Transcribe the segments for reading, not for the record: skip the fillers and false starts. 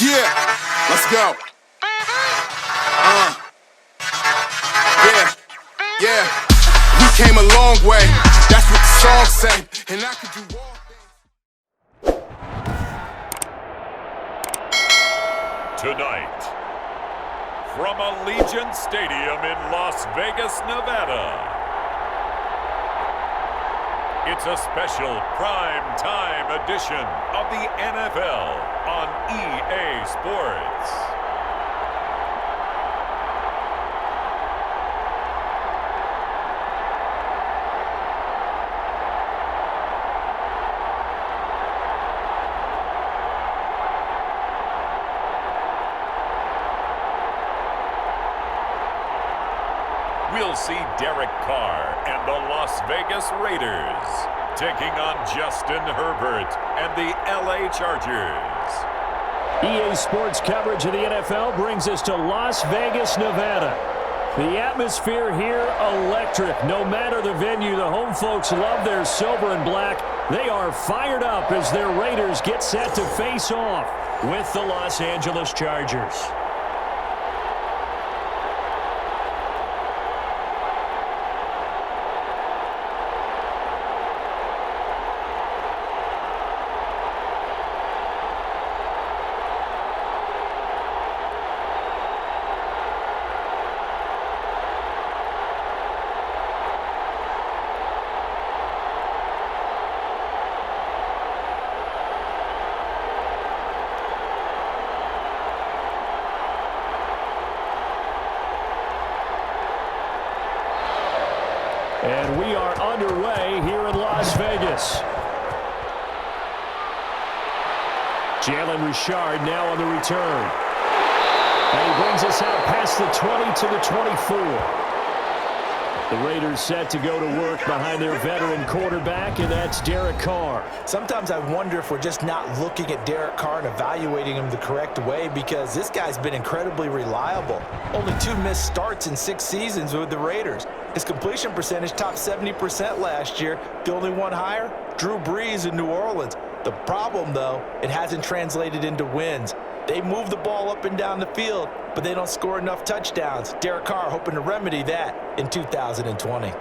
Yeah, let's go. Yeah. We came a long way. That's what the song say. And I could do all things. Tonight, from Allegiant Stadium in Las Vegas, Nevada, it's a special prime time edition of the NFL on EA Sports. We'll see Derek Carr and the Las Vegas Raiders taking on Justin Herbert and the LA Chargers. EA Sports coverage of the NFL brings us to Las Vegas, Nevada. The atmosphere here, electric. No matter the venue, the home folks love their silver and black. They are fired up as their Raiders get set to face off with the Los Angeles Chargers. And we are underway here in Las Vegas. Jalen Richard now on the return. And he brings us out past the 20 to the 24. The Raiders set to go to work behind their veteran quarterback, and that's Derek Carr. Sometimes I wonder if we're just not looking at Derek Carr and evaluating him the correct way, because this guy's been incredibly reliable. Only 2 missed starts in 6 seasons with the Raiders. His completion percentage topped 70% last year. The only one higher, Drew Brees in New Orleans. The problem, though, it hasn't translated into wins. They move the ball up and down the field, but they don't score enough touchdowns. Derek Carr hoping to remedy that in 2020.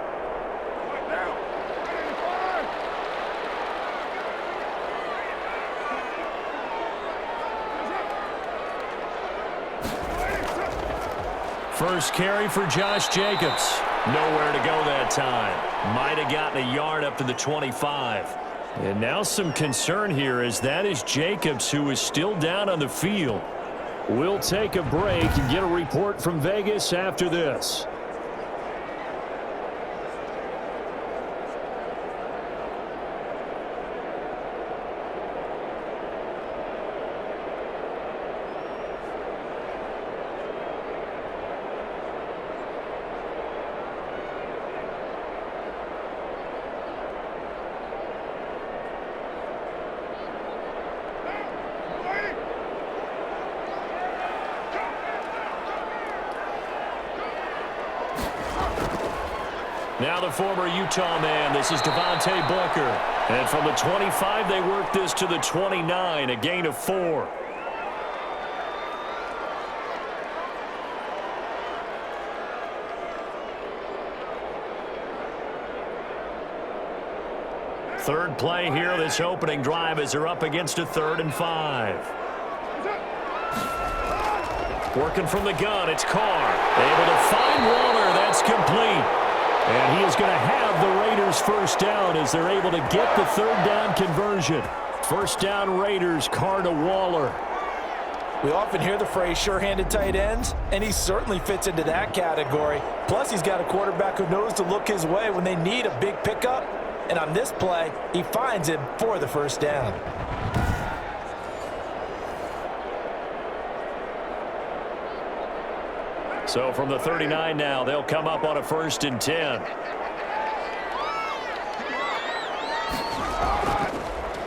First carry for Josh Jacobs. Nowhere to go that time. Might have gotten a yard up to the 25. And now some concern here, as that is Jacobs, who is still down on the field. We'll take a break and get a report from Vegas after this. Now the former Utah man, this is Devontae Booker. And from the 25, they work this to the 29, a gain of 4. Third play here, this opening drive, as they're up against a 3rd and 5. Working from the gun, it's Carr. Able to find Waller, that's complete. And he is going to have the Raiders first down as they're able to get the 3rd down conversion. First down Raiders, Carr to Waller. We often hear the phrase sure-handed tight ends, and he certainly fits into that category. Plus, he's got a quarterback who knows to look his way when they need a big pickup. And on this play, he finds him for the first down. So from the 39 now, they'll come up on a 1st and 10.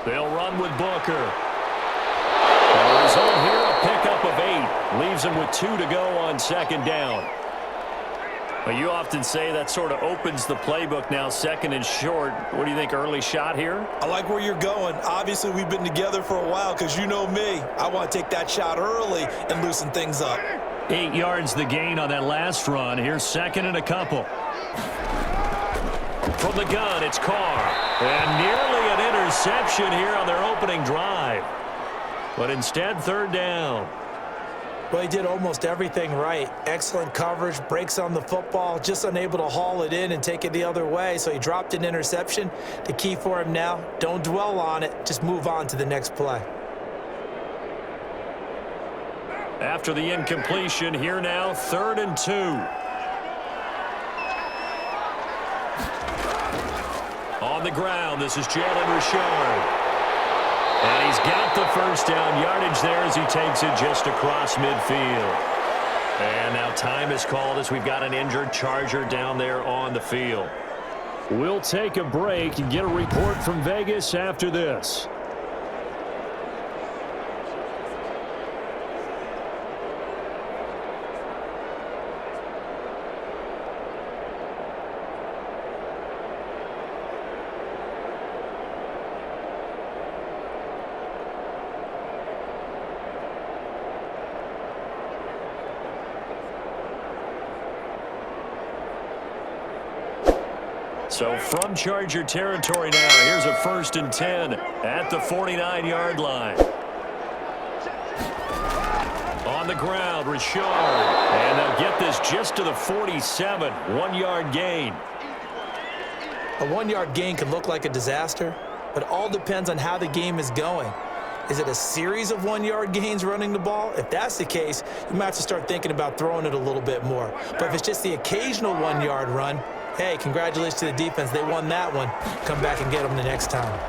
They'll run with Booker. And the result here, a pickup of 8. Leaves him with 2 to go on 2nd down. Well, you often say that sort of opens the playbook now, second and short. What do you think, early shot here? I like where you're going. Obviously, we've been together for a while because you know me. I want to take that shot early and loosen things up. 8 yards the gain on that last run. Here's second and a couple. From the gun, it's Carr. And nearly an interception here on their opening drive. But instead, third down. Well, he did almost everything right. Excellent coverage, breaks on the football, just unable to haul it in and take it the other way. So he dropped an interception. The key for him now, don't dwell on it. Just move on to the next play. After the incompletion, here now, 3rd and 2. On the ground, this is Jalen Richard. And he's got the first down yardage there as he takes it just across midfield. And now time is called as we've got an injured Charger down there on the field. We'll take a break and get a report from Vegas after this. So from Charger territory now, here's a 1st and 10 at the 49-yard line. On the ground, Richard. And they'll get this just to the 47, 1-yard gain. A 1-yard gain can look like a disaster, but it all depends on how the game is going. Is it a series of 1-yard gains running the ball? If that's the case, you might have to start thinking about throwing it a little bit more. But if it's just the occasional 1-yard run, hey, congratulations to the defense. They won that one. Come back and get them the next time.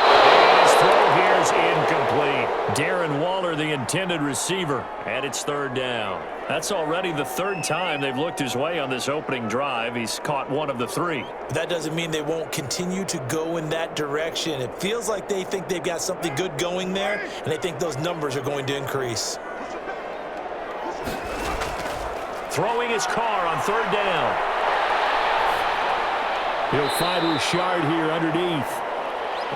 And his throw here's incomplete. Darren Waller, the intended receiver, and it's 3rd down. That's already the 3rd time they've looked his way on this opening drive. He's caught 1 of the 3. But that doesn't mean they won't continue to go in that direction. It feels like they think they've got something good going there, and they think those numbers are going to increase. Throwing his Carr on 3rd down. He'll find Richard here underneath.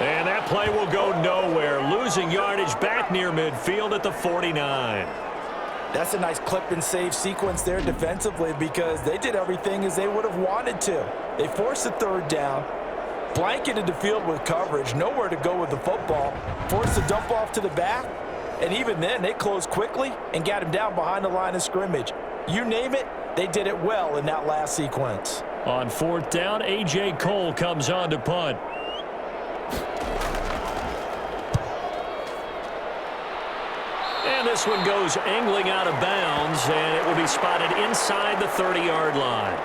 And that play will go nowhere. Losing yardage back near midfield at the 49. That's a nice clip and save sequence there defensively because they did everything as they would have wanted to. They forced the 3rd down, blanketed the field with coverage, nowhere to go with the football, forced the dump off to the back, and even then they closed quickly and got him down behind the line of scrimmage. You name it, they did it well in that last sequence. On 4th down, A.J. Cole comes on to punt. And this one goes angling out of bounds, and it will be spotted inside the 30-yard line.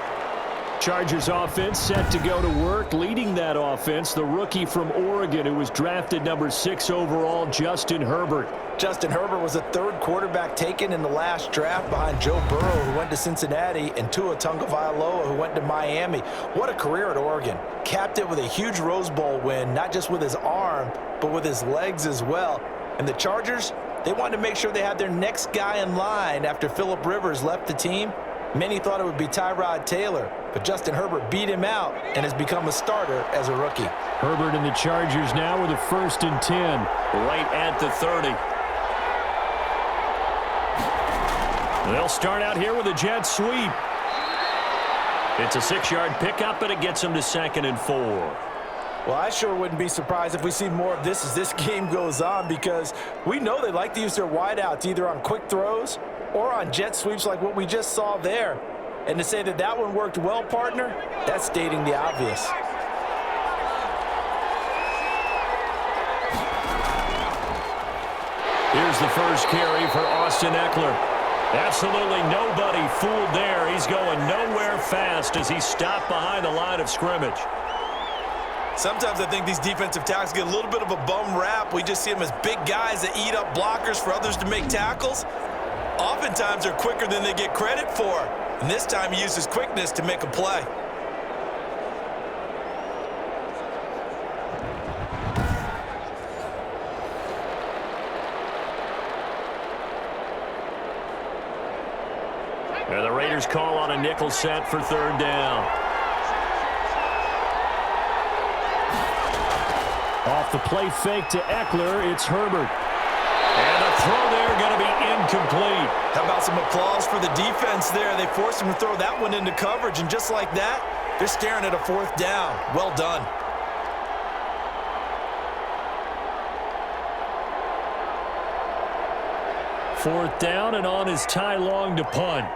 Chargers offense set to go to work. Leading that offense, the rookie from Oregon who was drafted number 6 overall, Justin Herbert. Justin Herbert was the 3rd quarterback taken in the last draft behind Joe Burrow, who went to Cincinnati, and Tua Tagovailoa, who went to Miami. What a career at Oregon. Capped it with a huge Rose Bowl win, not just with his arm, but with his legs as well. And the Chargers, they wanted to make sure they had their next guy in line after Phillip Rivers left the team. Many thought it would be Tyrod Taylor, but Justin Herbert beat him out and has become a starter as a rookie. Herbert and the Chargers now with a 1st and 10, right at the 30. They'll start out here with a jet sweep. It's a 6-yard pickup, and it gets them to 2nd and 4. Well, I sure wouldn't be surprised if we see more of this as this game goes on because we know they like to use their wideouts either on quick throws or on jet sweeps like what we just saw there. And to say that that one worked well, partner, that's stating the obvious. Here's the first carry for Austin Eckler. Absolutely nobody fooled there. He's going nowhere fast as he stopped behind the line of scrimmage. Sometimes I think these defensive tackles get a little bit of a bum rap. We just see them as big guys that eat up blockers for others to make tackles. Oftentimes they're quicker than they get credit for. And this time he used his quickness to make a play. And the Raiders call on a nickel set for third down. Off the play fake to Eckler, it's Herbert. And the throw there going to be incomplete. How about some applause for the defense there? They forced him to throw that one into coverage, and just like that, they're staring at a fourth down. Well done. Fourth down, and on is Ty Long to punt.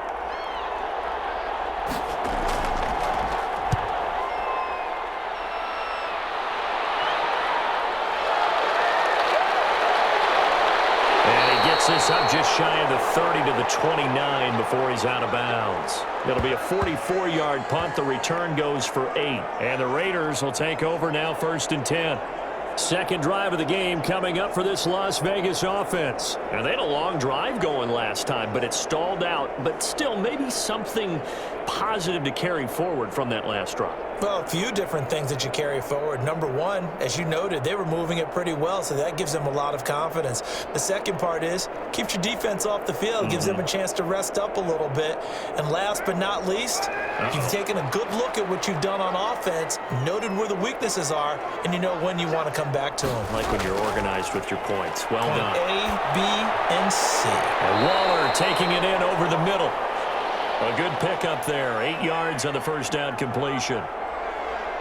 This up just shy of the 30 to the 29 before he's out of bounds. It'll be a 44-yard punt. The return goes for 8. And the Raiders will take over now, 1st and 10. Second drive of the game coming up for this Las Vegas offense. And they had a long drive going last time, but it stalled out. But still, maybe something positive to carry forward from that last drive. Well, a few different things that you carry forward. Number one, as you noted, they were moving it pretty well, so that gives them a lot of confidence. The second part is, keeps your defense off the field, gives them a chance to rest up a little bit. And last but not least, you've taken a good look at what you've done on offense, noted where the weaknesses are, and you know when you want to come back to them. Like when you're organized with your points. Well done. A, B, and C. And Waller taking it in over the middle. A good pickup there. 8 yards on the first down completion.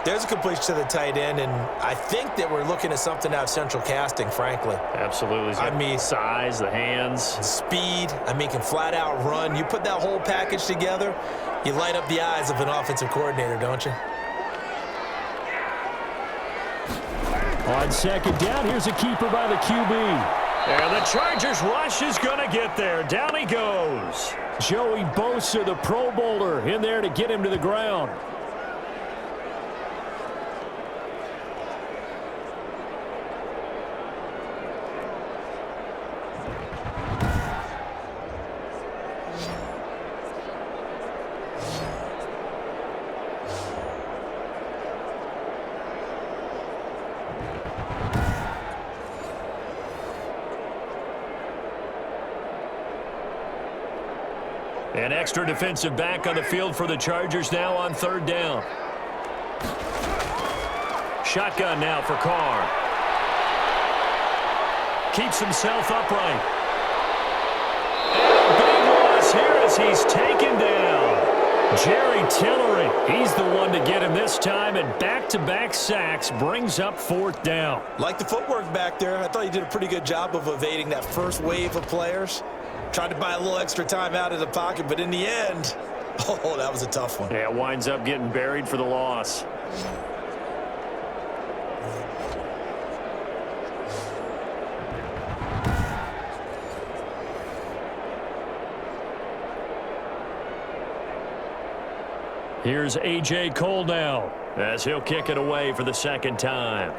There's a completion to the tight end, and I think that we're looking at something out of central casting, frankly. Absolutely. I mean, size, the hands. Speed. I mean, can flat out run. You put that whole package together, you light up the eyes of an offensive coordinator, don't you? On second down, here's a keeper by the QB. And the Chargers rush is going to get there. Down he goes. Joey Bosa, the Pro Bowler, in there to get him to the ground. An extra defensive back on the field for the Chargers now on third down. Shotgun now for Carr. Keeps himself upright. And a big loss here as he's taken down. Jerry Tillery, he's the one to get him this time, and back-to-back sacks brings up fourth down. Like the footwork back there, I thought you did a pretty good job of evading that first wave of players. Tried to buy a little extra time out of the pocket, but in the end, oh, that was a tough one. Yeah, it winds up getting buried for the loss. Here's A.J. Cole now, as he'll kick it away for the second time.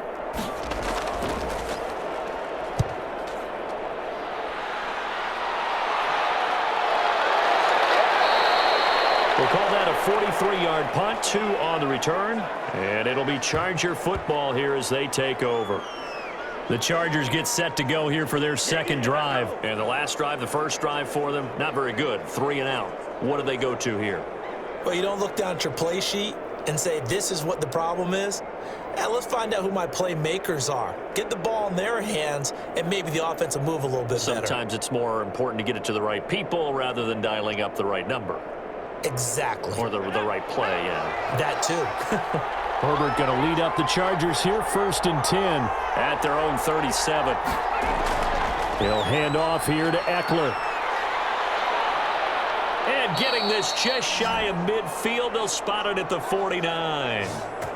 We'll call that a 43-yard punt, 2 on the return, and it'll be Charger football here as they take over. The Chargers get set to go here for their second drive. And the last drive, the first drive for them, not very good, 3 and out. What do they go to here? Well, you don't look down at your play sheet and say, this is what the problem is. Now, let's find out who my playmakers are. Get the ball in their hands, and maybe the offense will move a little bit better. Sometimes it's more important to get it to the right people rather than dialing up the right number. Exactly. Or the right play, yeah. That too. Herbert going to lead up the Chargers here, 1st and 10 at their own 37. He'll hand off here to Eckler. And getting this just shy of midfield, they'll spot it at the 49.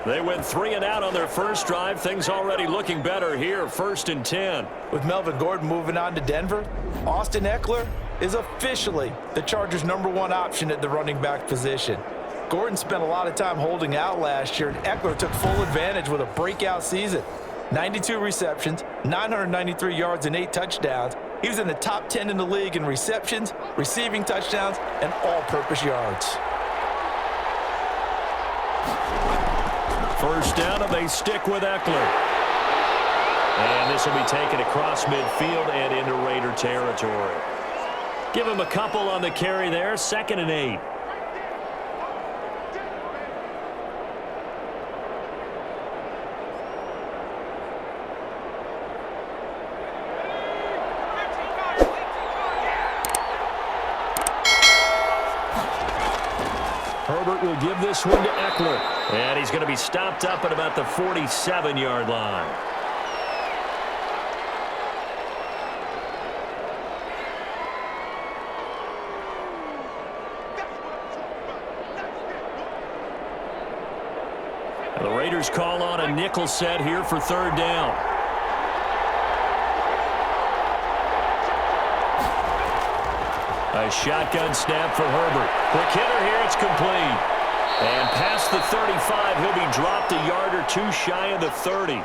They went 3 and out on their first drive. Things already looking better here, 1st and 10. With Melvin Gordon moving on to Denver, Austin Eckler is officially the Chargers' #1 option at the running back position. Gordon spent a lot of time holding out last year, and Eckler took full advantage with a breakout season. 92 receptions, 993 yards, and 8 touchdowns. He was in the top 10 in the league in receptions, receiving touchdowns, and all-purpose yards. First down, and they stick with Eckler. And this will be taken across midfield and into Raider territory. Give him a couple on the carry there, 2nd and 8. Herbert will give this one to Eckler. And he's going to be stopped up at about the 47-yard line. And the Raiders call on a nickel set here for 3rd down. A shotgun snap for Herbert. Quick hitter here, it's complete. And past the 35, he'll be dropped a yard or two shy of the 30.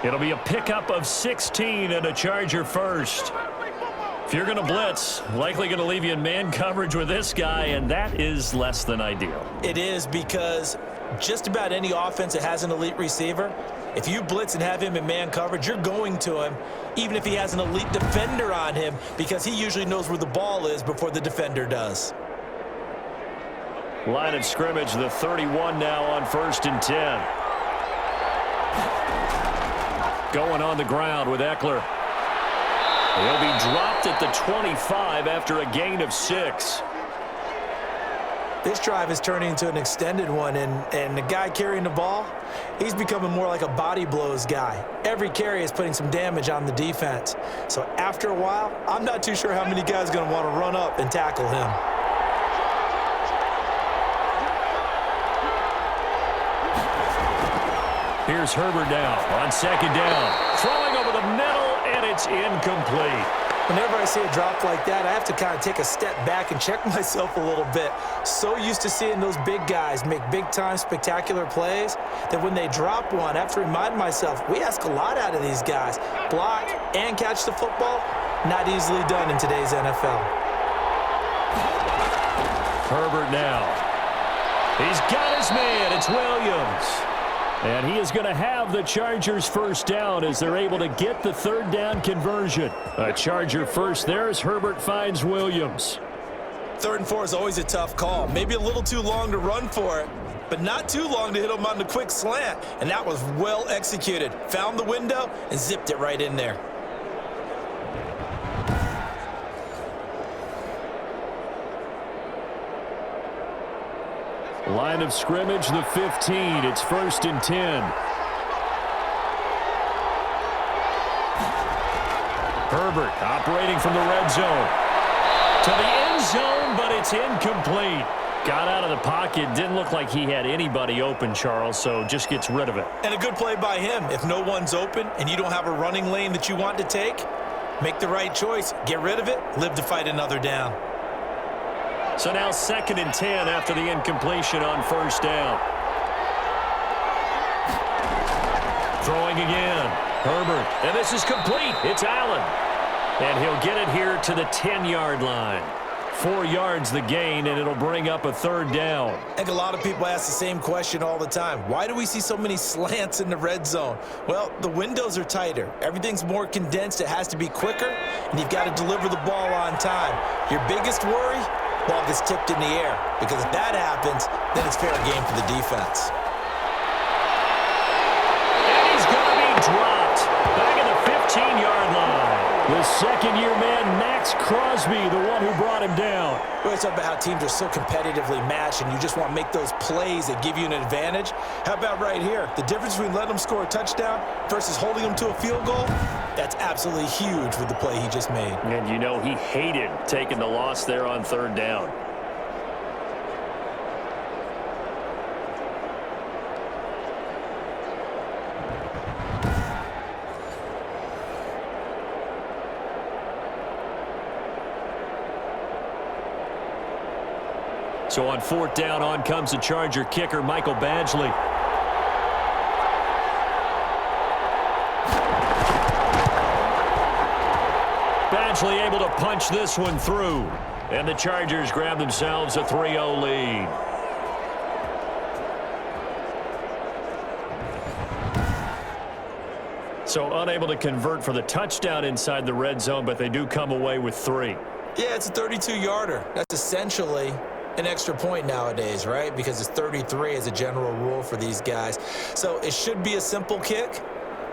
It'll be a pickup of 16 and a Charger first. If you're going to blitz, likely going to leave you in man coverage with this guy, and that is less than ideal. It is, because just about any offense that has an elite receiver, if you blitz and have him in man coverage, you're going to him, even if he has an elite defender on him, because he usually knows where the ball is before the defender does. Line of scrimmage, the 31 now on 1st and 10. Going on the ground with Eckler. He'll be dropped at the 25 after a gain of 6. This drive is turning into an extended one, and the guy carrying the ball, he's becoming more like a body blows guy. Every carry is putting some damage on the defense. So after a while, I'm not too sure how many guys are going to want to run up and tackle him. Here's Herbert now on 2nd down. Throwing over the middle, and it's incomplete. Whenever I see a drop like that, I have to kind of take a step back and check myself a little bit. So used to seeing those big guys make big-time spectacular plays that when they drop one, I have to remind myself, we ask a lot out of these guys. Block and catch the football, not easily done in today's NFL. Herbert now. He's got his man. It's Williams. And he is going to have the Chargers first down as they're able to get the 3rd down conversion. A Charger first there as Herbert finds Williams. 3rd and 4 is always a tough call. Maybe a little too long to run for it, but not too long to hit him on the quick slant. And that was well executed. Found the window and zipped it right in there. Line of scrimmage, the 15. It's 1st and 10. Herbert operating from the red zone. To the end zone, but it's incomplete. Got out of the pocket. Didn't look like he had anybody open, Charles, so just gets rid of it. And a good play by him. If no one's open and you don't have a running lane that you want to take, make the right choice. Get rid of it. Live to fight another down. So now 2nd and 10 after the incompletion on 1st down. Throwing again. Herbert. And this is complete. It's Allen. And he'll get it here to the 10-yard line. 4 yards the gain, and it'll bring up a 3rd down. I think a lot of people ask the same question all the time. Why do we see so many slants in the red zone? Well, the windows are tighter. Everything's more condensed. It has to be quicker, and you've got to deliver the ball on time. Your biggest worry? Ball gets tipped in the air, because if that happens, then it's fair game for the defense. And he's going to be dropped back at the 15-yard line. The 2nd-year man, Max Crosby, the one who brought him down. We always talk about how teams are so competitively matched, and you just want to make those plays that give you an advantage. How about right here? The difference between letting them score a touchdown versus holding them to a field goal, that's absolutely huge with the play he just made. And you know he hated taking the loss there on 3rd down. So on 4th down, on comes the Charger kicker, Michael Badgley. Badgley able to punch this one through. And the Chargers grab themselves a 3-0 lead. So unable to convert for the touchdown inside the red zone, but they do come away with 3. Yeah, it's a 32-yarder. That's essentially an extra point nowadays, right? Because it's 33 as a general rule for these guys. So it should be a simple kick.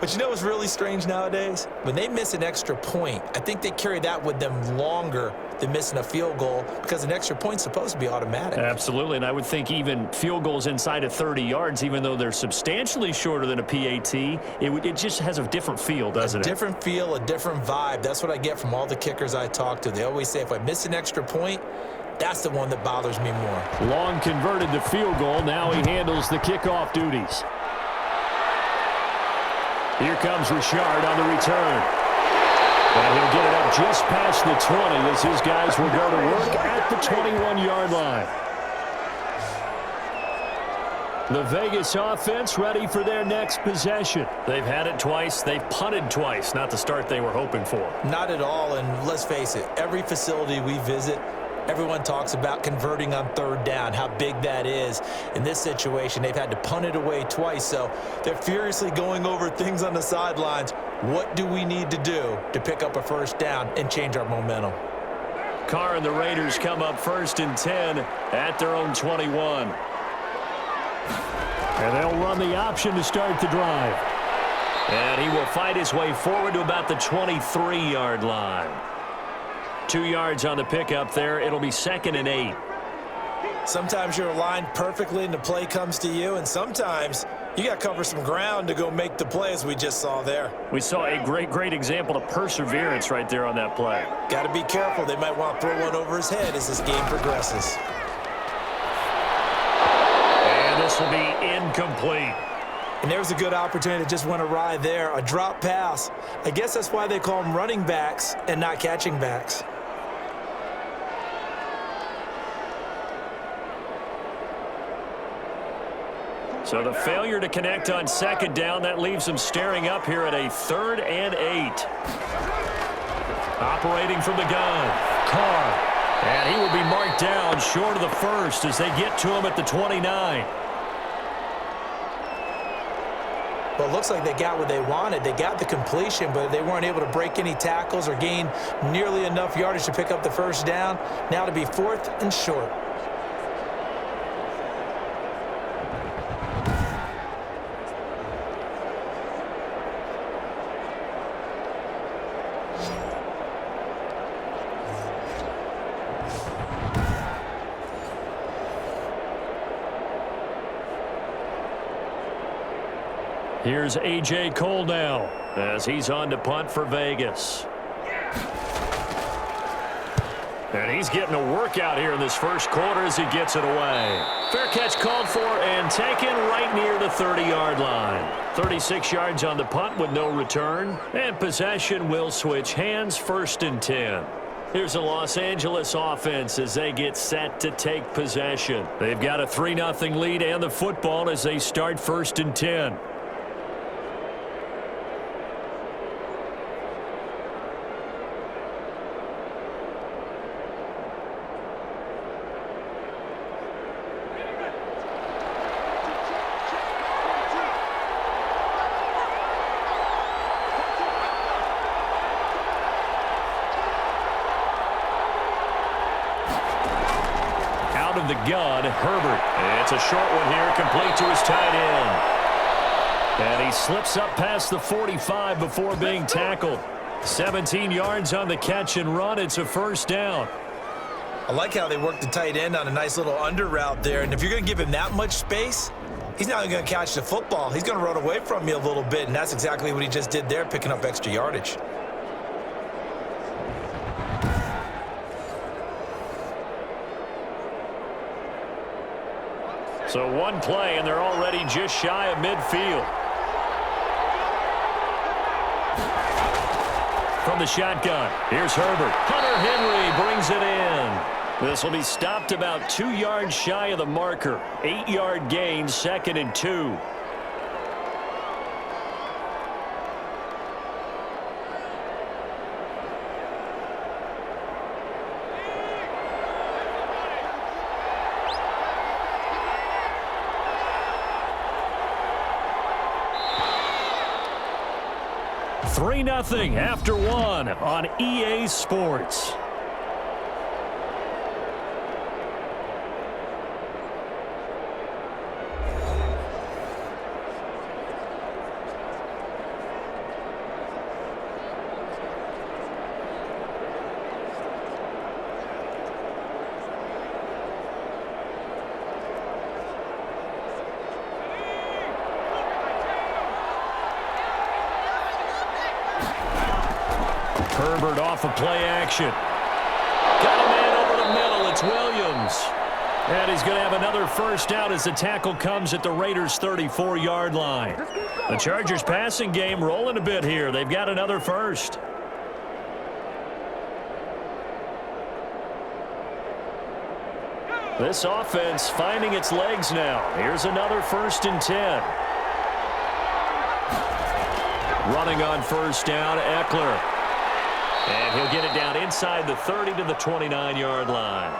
But you know what's really strange nowadays? When they miss an extra point, I think they carry that with them longer than missing a field goal because an extra point's supposed to be automatic. Absolutely, and I would think even field goals inside of 30 yards, even though they're substantially shorter than a PAT, it just has a different feel, doesn't it? A different feel, a different vibe. That's what I get from all the kickers I talk to. They always say if I miss an extra point, that's the one that bothers me more. Long converted the field goal. Now he handles the kickoff duties. Here comes Richard on the return. And he'll get it up just past the 20 as his guys will go to work at the 21-yard line. The Vegas offense ready for their next possession. They've had it twice. They've punted twice. Not the start they were hoping for. Not at all, and let's face it, every facility we visit, everyone talks about converting on third down, how big that is. In this situation, they've had to punt it away twice, so they're furiously going over things on the sidelines. What do we need to do to pick up a first down and change our momentum? Carr and the Raiders come up 1st and 10 at their own 21. And they'll run the option to start the drive. And he will fight his way forward to about the 23-yard line. 2 yards on the pickup there. It'll be 2nd and 8. Sometimes you're aligned perfectly and the play comes to you, and sometimes you got to cover some ground to go make the play, as we just saw there. We saw a great example of perseverance right there on that play. Got to be careful. They might want to throw one over his head as this game progresses. And this will be incomplete. And there's a good opportunity that just went awry there. A drop pass. I guess that's why they call them running backs and not catching backs. So the failure to connect on 2nd down, that leaves them staring up here at a 3rd and 8. Operating from the gun, Carr. And he will be marked down short of the 1st as they get to him at the 29. Well, it looks like they got what they wanted. They got the completion, but they weren't able to break any tackles or gain nearly enough yardage to pick up the first down. Now to be 4th and short. Here's A.J. Cole now as he's on to punt for Vegas. And he's getting a workout here in this first quarter as he gets it away. Fair catch called for and taken right near the 30-yard line. 36 yards on the punt with no return. And possession will switch hands, 1st and 10. Here's the Los Angeles offense as they get set to take possession. They've got a 3-0 lead and the football as they start 1st and 10. Of the gun, Herbert. It's a short one here, complete to his tight end. And he slips up past the 45 before being tackled. 17 yards on the catch and run. It's a first down. I like how they work the tight end on a nice little under route there. And if you're going to give him that much space, he's not going to catch the football. He's going to run away from you a little bit, and that's exactly what he just did there, picking up extra yardage. So one play, and they're already just shy of midfield. From the shotgun, here's Herbert. Hunter Henry brings it in. This will be stopped about 2 yards shy of the marker. 8-yard gain, 2nd and 2. Three 3-0 after one on EA Sports. Herbert off of play action. Got a man over the middle. It's Williams. And he's going to have another first down as the tackle comes at the Raiders' 34-yard line. The Chargers passing game rolling a bit here. They've got another first. This offense finding its legs now. Here's another 1st and 10. Running on first down, Eckler. And he'll get it down inside the 30 to the 29-yard line.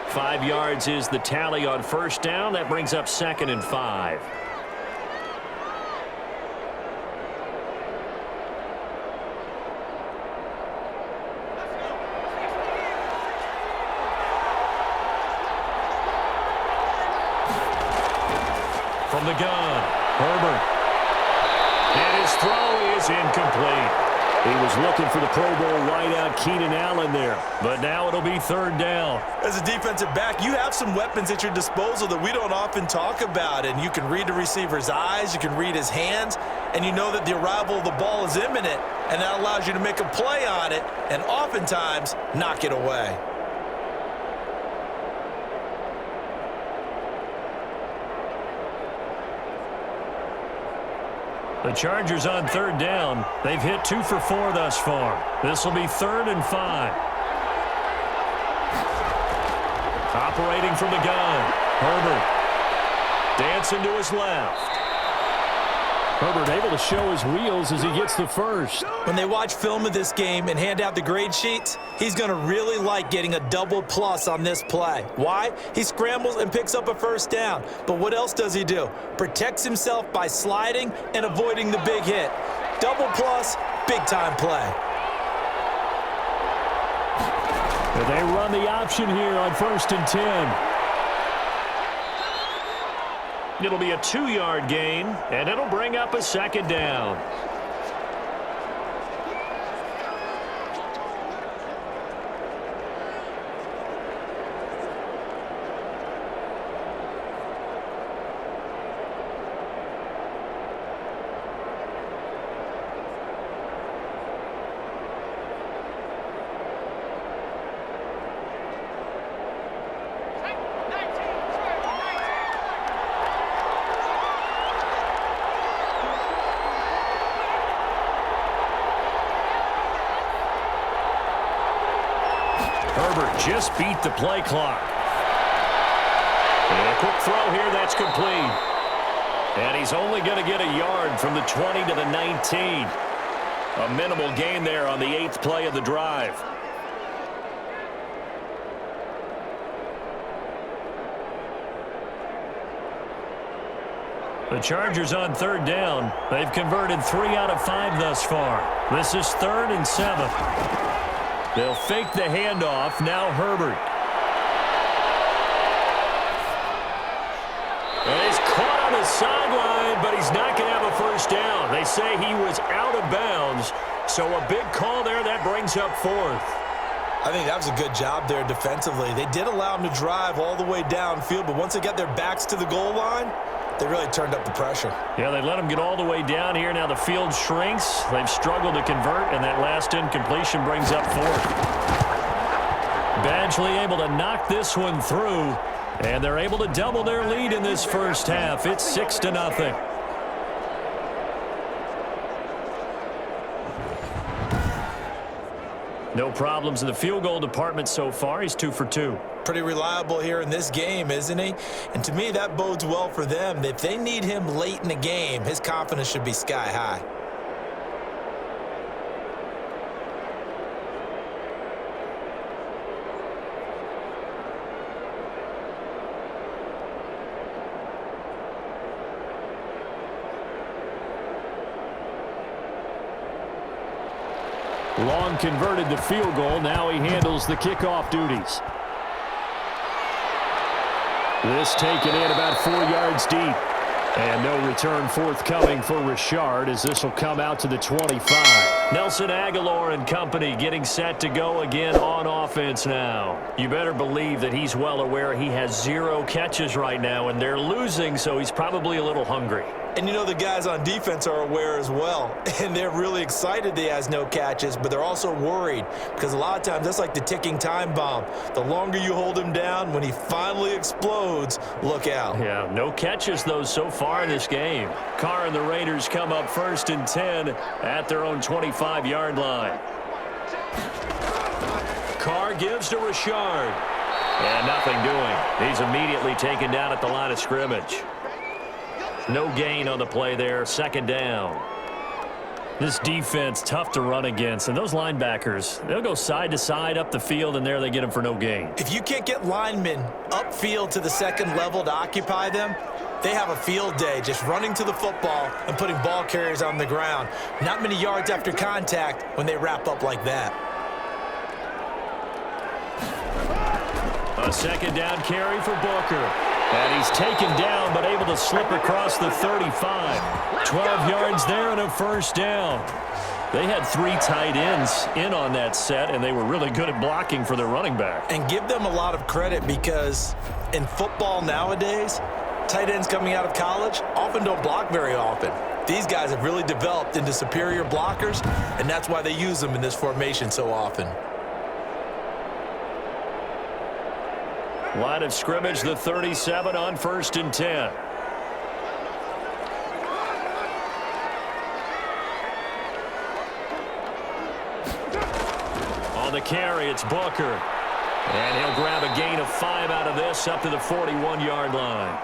5 yards is the tally on first down. That brings up 2nd and 5. From the gun, Herbert. And his throw is incomplete. He was looking for the Pro Bowl wideout Keenan Allen there, but now it'll be 3rd down. As a defensive back, you have some weapons at your disposal that we don't often talk about, and you can read the receiver's eyes, you can read his hands, and you know that the arrival of the ball is imminent, and that allows you to make a play on it and oftentimes knock it away. The Chargers on 3rd down. They've hit 2 for 4 thus far. This will be 3rd and 5. Operating from the gun. Herbert. Dancing to his left. Herbert able to show his wheels as he gets the first. When they watch film of this game and hand out the grade sheets, he's going to really like getting a double plus on this play. Why? He scrambles and picks up a first down. But what else does he do? Protects himself by sliding and avoiding the big hit. Double plus, big-time play. And they run the option here on 1st and 10. It'll be a 2-yard gain, and it'll bring up a 2nd down. Herbert just beat the play clock. And a quick throw here, that's complete. And he's only going to get a yard from the 20 to the 19. A minimal gain there on the 8th play of the drive. The Chargers on 3rd down. They've converted 3 out of 5 thus far. This is 3rd and 7. They'll fake the handoff. Now Herbert. And he's caught on the sideline, but he's not going to have a first down. They say he was out of bounds, so a big call there. That brings up 4th. I think that was a good job there defensively. They did allow him to drive all the way downfield, but once they got their backs to the goal line, they really turned up the pressure. Yeah, they let him get all the way down here. Now the field shrinks. They've struggled to convert, and that last incompletion brings up 4th. Badgley able to knock this one through, and they're able to double their lead in this first half. It's 6-0. No problems in the field goal department so far. He's 2 for 2. Pretty reliable here in this game, isn't he? And to me, that bodes well for them. If they need him late in the game, his confidence should be sky high. Long converted the field goal. Now he handles the kickoff duties. This taken in about 4 yards deep. And no return forthcoming for Richard as this will come out to the 25. Nelson Aguilar and company getting set to go again on offense now. You better believe that he's well aware he has 0 catches right now, and they're losing, so he's probably a little hungry. And you know the guys on defense are aware as well. And they're really excited that he has no catches, but they're also worried because a lot of times that's like the ticking time bomb. The longer you hold him down, when he finally explodes, look out. Yeah, no catches, though, so far in this game. Carr and the Raiders come up 1st and 10 at their own 25-yard line. Carr gives to Richard. And nothing doing. He's immediately taken down at the line of scrimmage. No gain on the play there, 2nd down. This defense, tough to run against. And those linebackers, they'll go side to side up the field, and there they get them for no gain. If you can't get linemen upfield to the second level to occupy them, they have a field day just running to the football and putting ball carriers on the ground. Not many yards after contact when they wrap up like that. A 2nd down carry for Booker. And he's taken down, but able to slip across the 35. 12 yards there and a 1st down. They had 3 tight ends in on that set, and they were really good at blocking for their running back. And give them a lot of credit because in football nowadays, tight ends coming out of college often don't block very often. These guys have really developed into superior blockers, and that's why they use them in this formation so often. Line of scrimmage, the 37 on 1st and 10. On the carry, it's Booker. And he'll grab a gain of 5 out of this up to the 41-yard line.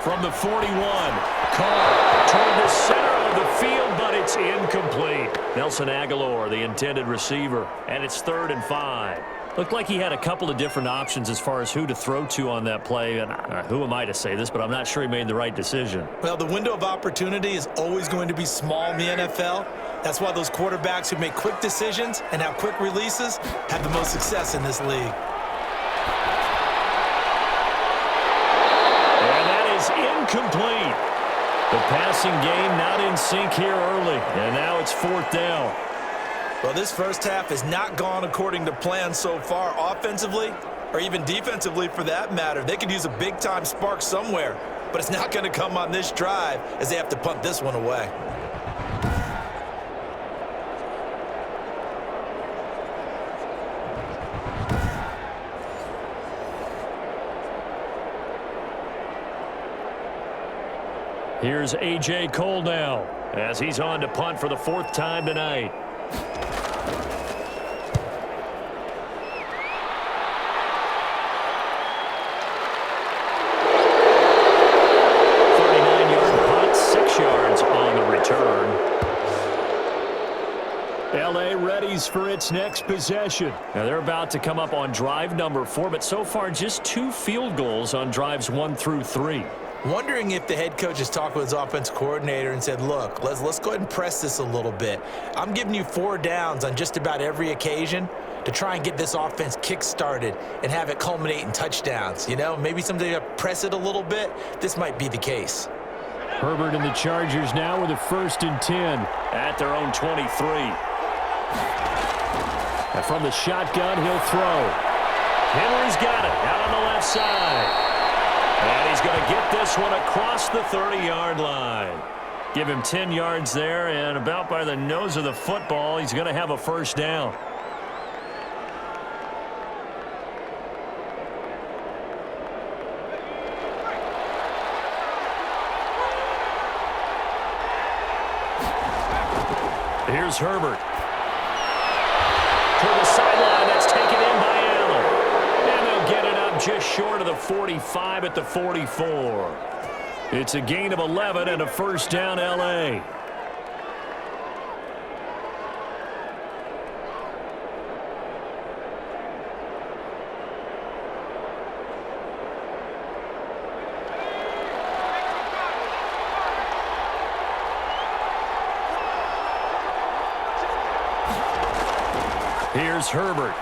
From the 41, Carr toward the center of the field, but it's incomplete. Nelson Aguilar, the intended receiver, and it's 3rd and 5. Looked like he had a couple of different options as far as who to throw to on that play. And who am I to say this, but I'm not sure he made the right decision. Well, the window of opportunity is always going to be small in the NFL. That's why those quarterbacks who make quick decisions and have quick releases have the most success in this league. Incomplete. The passing game not in sync here early, and now it's 4th down. Well, this first half has not gone according to plan so far offensively or even defensively for that matter. They could use a big-time spark somewhere, but it's not going to come on this drive as they have to punt this one away. Here's A.J. Cole now as he's on to punt for the 4th time tonight. Punt, 6 yards on the return. L.A. readies for its next possession. Now they're about to come up on drive number 4, but so far just 2 field goals on drives 1 through 3. Wondering if the head coach has talked with his offense coordinator and said, look, let's go ahead and press this a little bit. I'm giving you 4 downs on just about every occasion to try and get this offense kick-started and have it culminate in touchdowns. You know, maybe someday you press it a little bit. This might be the case. Herbert and the Chargers now with a 1st and 10 at their own 23. And from the shotgun, he'll throw. Henry's got it out on the left side. And he's going to get this one across the 30-yard line. Give him 10 yards there, and about by the nose of the football, he's going to have a 1st down. Here's Herbert. To the sideline, that's taken in by Allen. And they'll get it up just short of the 45 at the 44. It's a gain of 11 and a 1st down, L.A. Here's Herbert.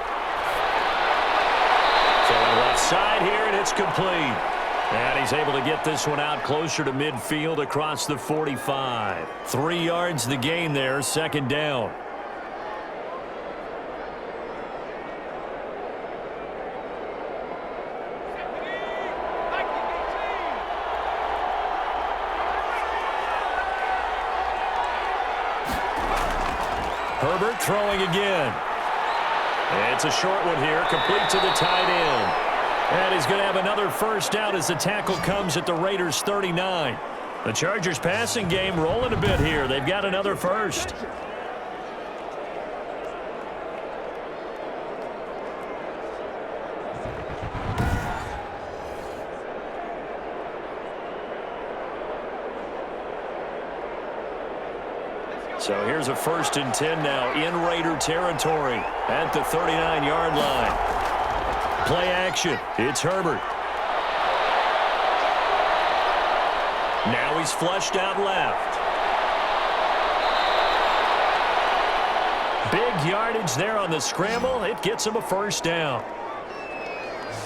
So on the left left side here, and it's complete. And he's able to get this one out closer to midfield across the 45. 3 yards the gain there, second down. Herbert throwing again. It's a short one here, complete to the tight end. And he's going to have another first down as the tackle comes at the Raiders' 39. The Chargers' passing game rolling a bit here. They've got another first. So here's a 1st and 10 now in Raider territory at the 39-yard line. Play action. It's Herbert. Now he's flushed out left. Big yardage there on the scramble. It gets him a first down.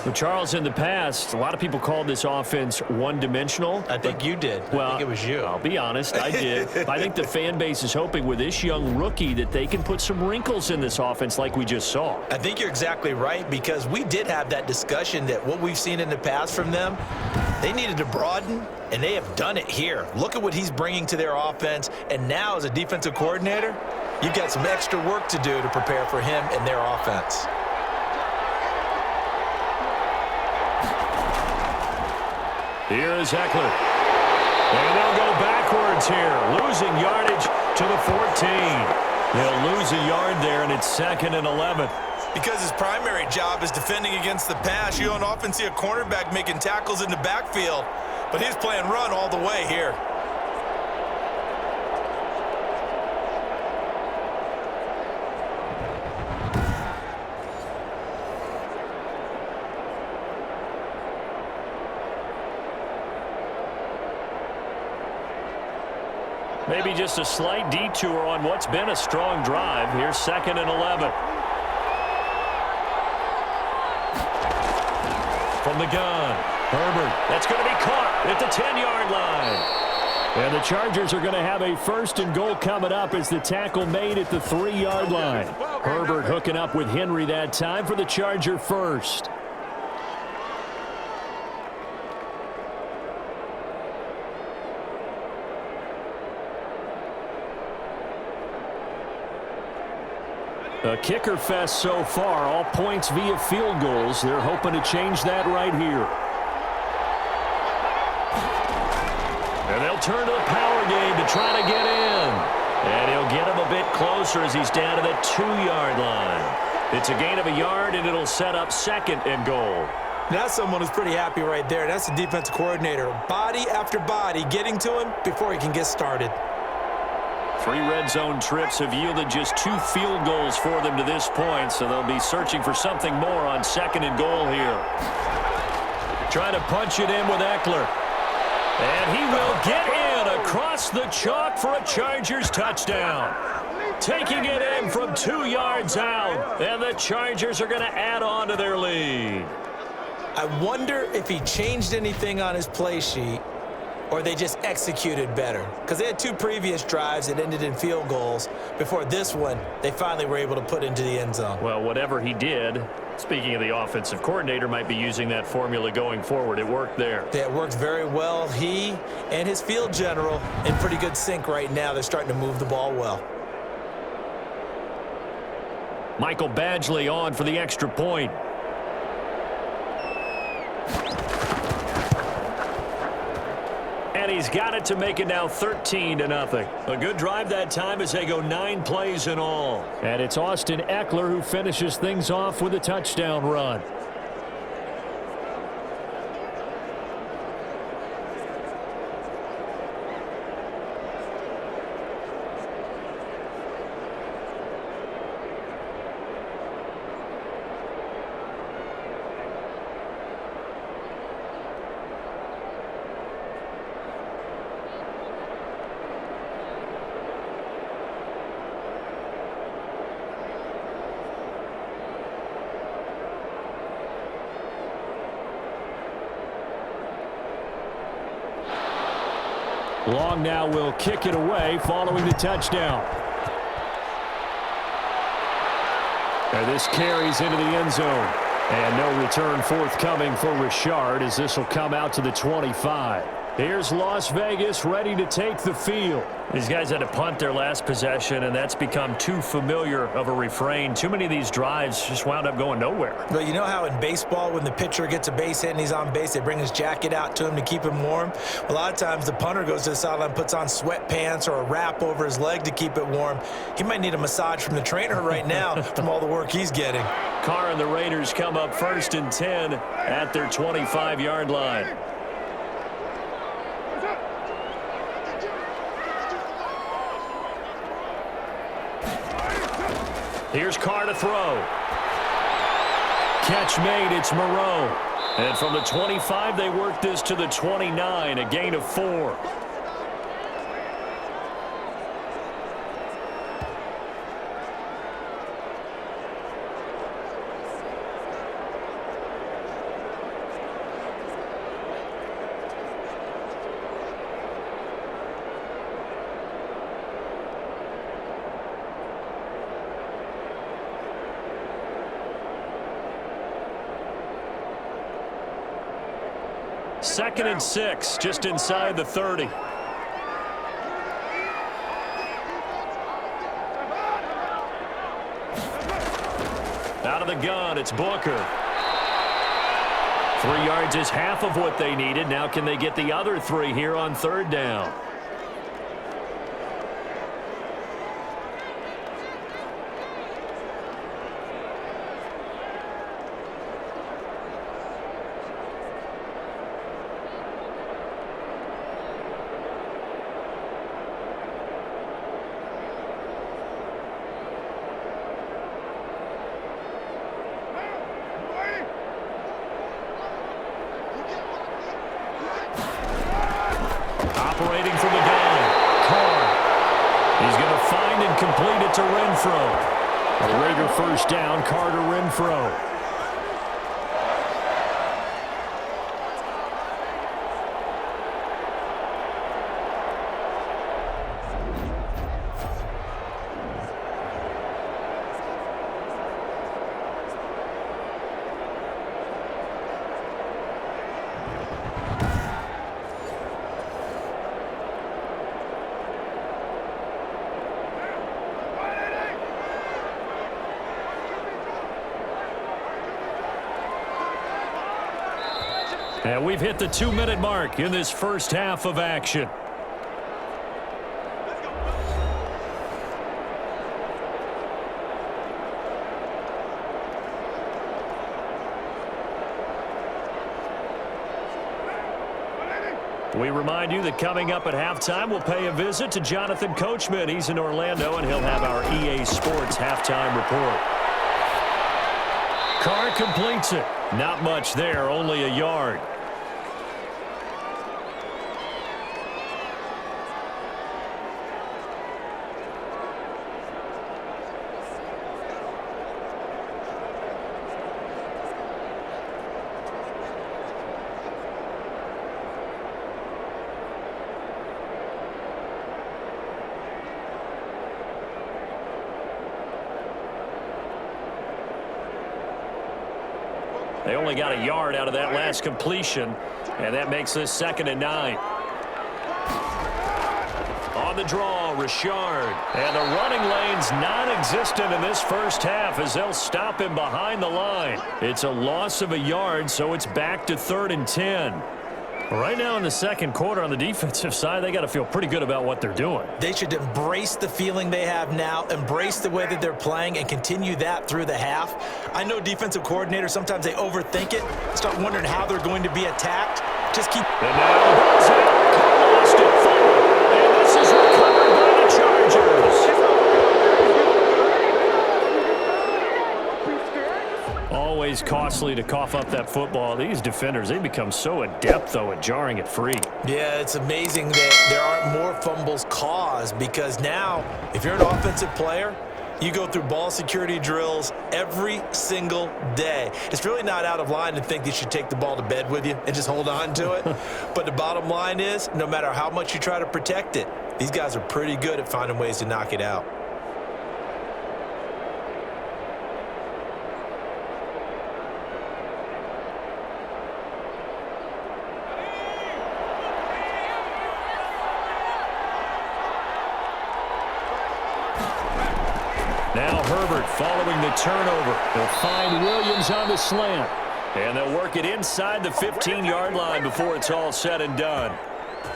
Well, Charles, in the past, a lot of people called this offense one-dimensional. I think you did. Well, I think it was you. I'll be honest, I did. I think the fan base is hoping with this young rookie that they can put some wrinkles in this offense like we just saw. I think you're exactly right, because we did have that discussion that what we've seen in the past from them, they needed to broaden, and they have done it here. Look at what he's bringing to their offense, and now as a defensive coordinator, you've got some extra work to do to prepare for him and their offense. Here is Eckler. And they'll go backwards here, losing yardage to the 14. They'll lose a yard there, and it's 2nd and 11. Because his primary job is defending against the pass. You don't often see a cornerback making tackles in the backfield, but he's playing run all the way here. Maybe just a slight detour on what's been a strong drive. Here's 2nd and 11. From the gun, Herbert. That's going to be caught at the 10-yard line. And the Chargers are going to have a 1st and goal coming up as the tackle made at the 3-yard line. Herbert hooking up with Henry that time for the Charger first. A kicker fest so far, all points via field goals. They're hoping to change that right here. And they'll turn to the power game to try to get in. And he'll get him a bit closer as he's down to the 2-yard line. It's a gain of a yard, and it'll set up 2nd and goal. That's someone who's pretty happy right there. That's the defensive coordinator. Body after body getting to him before he can get started. 3 red zone trips have yielded just 2 field goals for them to this point, so they'll be searching for something more on 2nd and goal here. Trying to punch it in with Eckler. And he will get in across the chalk for a Chargers touchdown. Taking it in from 2 yards out, and the Chargers are going to add on to their lead. I wonder if he changed anything on his play sheet, or they just executed better. Because they had 2 previous drives that ended in field goals. Before this one, they finally were able to put into the end zone. Well, whatever he did, speaking of the offensive coordinator, might be using that formula going forward. It worked there. Yeah, it worked very well. He and his field general in pretty good sync right now. They're starting to move the ball well. Michael Badgley on for the extra point. And he's got it to make it now 13-0. A good drive that time as they go 9 plays in all. And it's Austin Eckler who finishes things off with a touchdown run. Long now will kick it away following the touchdown. And this carries into the end zone. And no return forthcoming for Richard as this will come out to the 25. Here's Las Vegas ready to take the field. These guys had to punt their last possession, and that's become too familiar of a refrain. Too many of these drives just wound up going nowhere. Well, you know how in baseball, when the pitcher gets a base hit and he's on base, they bring his jacket out to him to keep him warm? A lot of times the punter goes to the sideline, puts on sweatpants or a wrap over his leg to keep it warm. He might need a massage from the trainer right now from all the work he's getting. Carr and the Raiders come up 1st and 10 at their 25-yard line. Here's Carr to throw. Catch made, it's Moreau. And from the 25, they work this to the 29, a gain of 4. Second and 6, just inside the 30. Out of the gun, it's Booker. 3 yards is half of what they needed. Now can they get the other 3 here on 3rd down? Operating from the gun, Carr. He's going to find and complete it to Renfro. A Raider first down, Carr to Renfro. And we've hit the 2-minute mark in this first half of action. We remind you that coming up at halftime, we'll pay a visit to Jonathan Coachman. He's in Orlando, and he'll have our EA Sports halftime report. Carr completes it. Not much there, only a yard. They only got a yard out of that last completion, and that makes this 2nd and 9. On the draw, Richard. And the running lane's non-existent in this first half as they'll stop him behind the line. It's a loss of a yard, so it's back to 3rd and 10. Right now in the second quarter on the defensive side, they got to feel pretty good about what they're doing. They should embrace the feeling they have now, embrace the way that they're playing, and continue that through the half. I know defensive coordinators, sometimes they overthink it, start wondering how they're going to be attacked. Just keep... And now the ball's out. Carr lost it forward. And this is recovered by the Chargers. Always costly to cough up that football. These defenders, they become so adept, though, at jarring it free. Yeah, it's amazing that there aren't more fumbles caused because now, if you're an offensive player, You go through ball security drills every single day. It's really not out of line to think you should take the ball to bed with you and just hold on to it. But the bottom line is, no matter how much you try to protect it, these guys are pretty good at finding ways to knock it out. Now Herbert following the turnover. They'll find Williams on the slant. And they'll work it inside the 15-yard line before it's all said and done.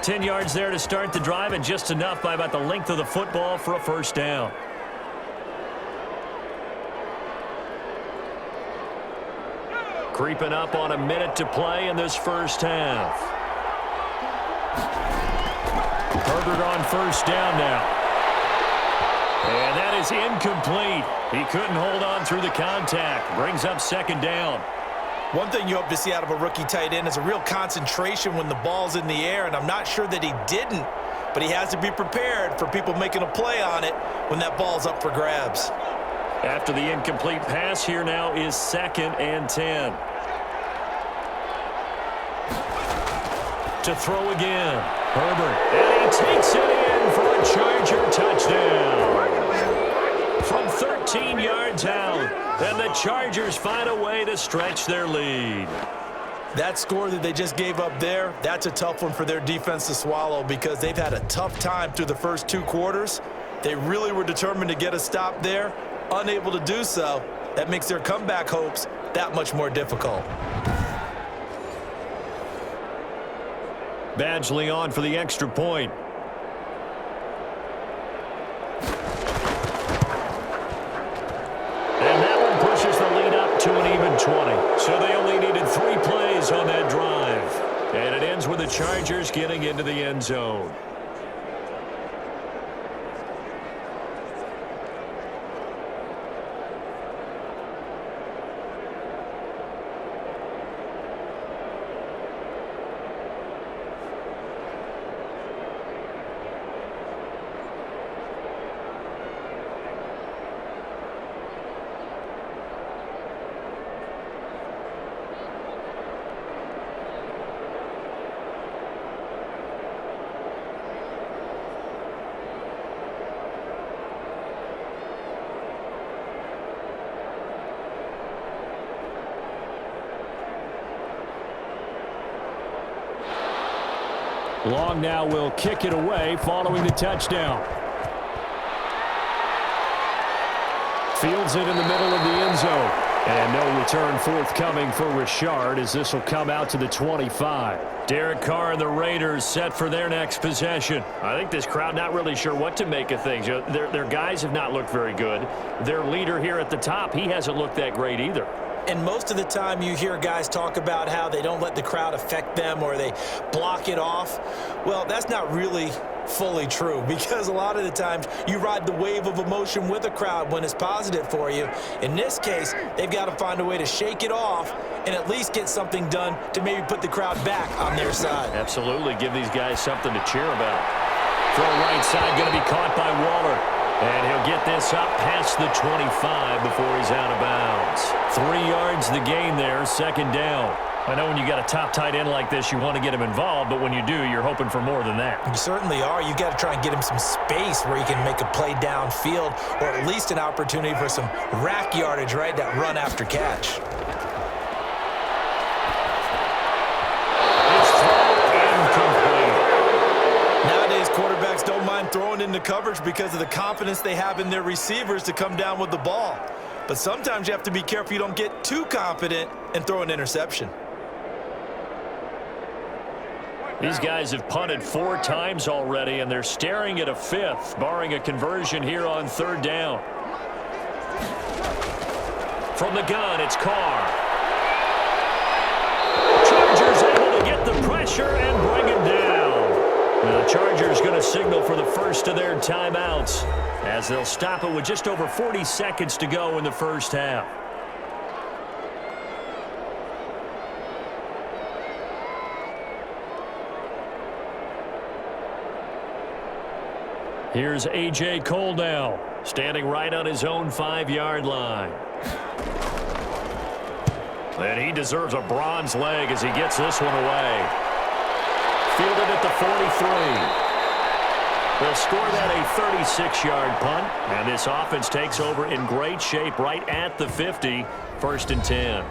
10 yards there to start the drive, and just enough by about the length of the football for a first down. Creeping up on a minute to play in this first half. Herbert on first down now. And that is incomplete. He couldn't hold on through the contact. Brings up second down. One thing you hope to see out of a rookie tight end is a real concentration when the ball's in the air, and I'm not sure that he didn't, but he has to be prepared for people making a play on it when that ball's up for grabs. After the incomplete pass, here now is 2nd and 10. To throw again. Herbert, and he takes it in for a Charger touchdown. From 13 yards out, and the Chargers find a way to stretch their lead. That score that they just gave up there, that's a tough one for their defense to swallow because they've had a tough time through the first 2 quarters. They really were determined to get a stop there, unable to do so. That makes their comeback hopes that much more difficult. Badgley on for the extra point. And that one pushes the lead up to an even 20. So they only needed 3 plays on that drive. And it ends with the Chargers getting into the end zone. Long now will kick it away following the touchdown. Fields it in the middle of the end zone. And no return forthcoming for Richard as this will come out to the 25. Derek Carr and the Raiders set for their next possession. I think this crowd not really sure what to make of things. Their guys have not looked very good. Their leader here at the top, he hasn't looked that great either. And most of the time you hear guys talk about how they don't let the crowd affect them or they block it off. Well, that's not really fully true because a lot of the times you ride the wave of emotion with a crowd when it's positive for you. In this case, they've got to find a way to shake it off and at least get something done to maybe put the crowd back on their side. Absolutely. Give these guys something to cheer about. Throw right side going to be caught by Waller. And he'll get this up past the 25 before he's out of bounds. 3 yards the gain there, second down. I know when you got a top tight end like this, you want to get him involved, but when you do, you're hoping for more than that. You certainly are. You got to try and get him some space where he can make a play downfield or at least an opportunity for some rack yardage, right? That run after catch. Quarterbacks don't mind throwing into coverage because of the confidence they have in their receivers to come down with the ball. But sometimes you have to be careful you don't get too confident and throw an interception. These guys have punted 4 times already, and they're staring at a 5th, barring a conversion here on 3rd down. From the gun, it's Carr. Chargers able to get the pressure and bring him down. The Chargers going to signal for the first of their timeouts as they'll stop it with just over 40 seconds to go in the first half. Here's A.J. Cole now, standing right on his own 5-yard line. And he deserves a bronze leg as he gets this one away. Fielded at the 43. They'll score that a 36-yard punt, and this offense takes over in great shape right at the 50, 1st and 10.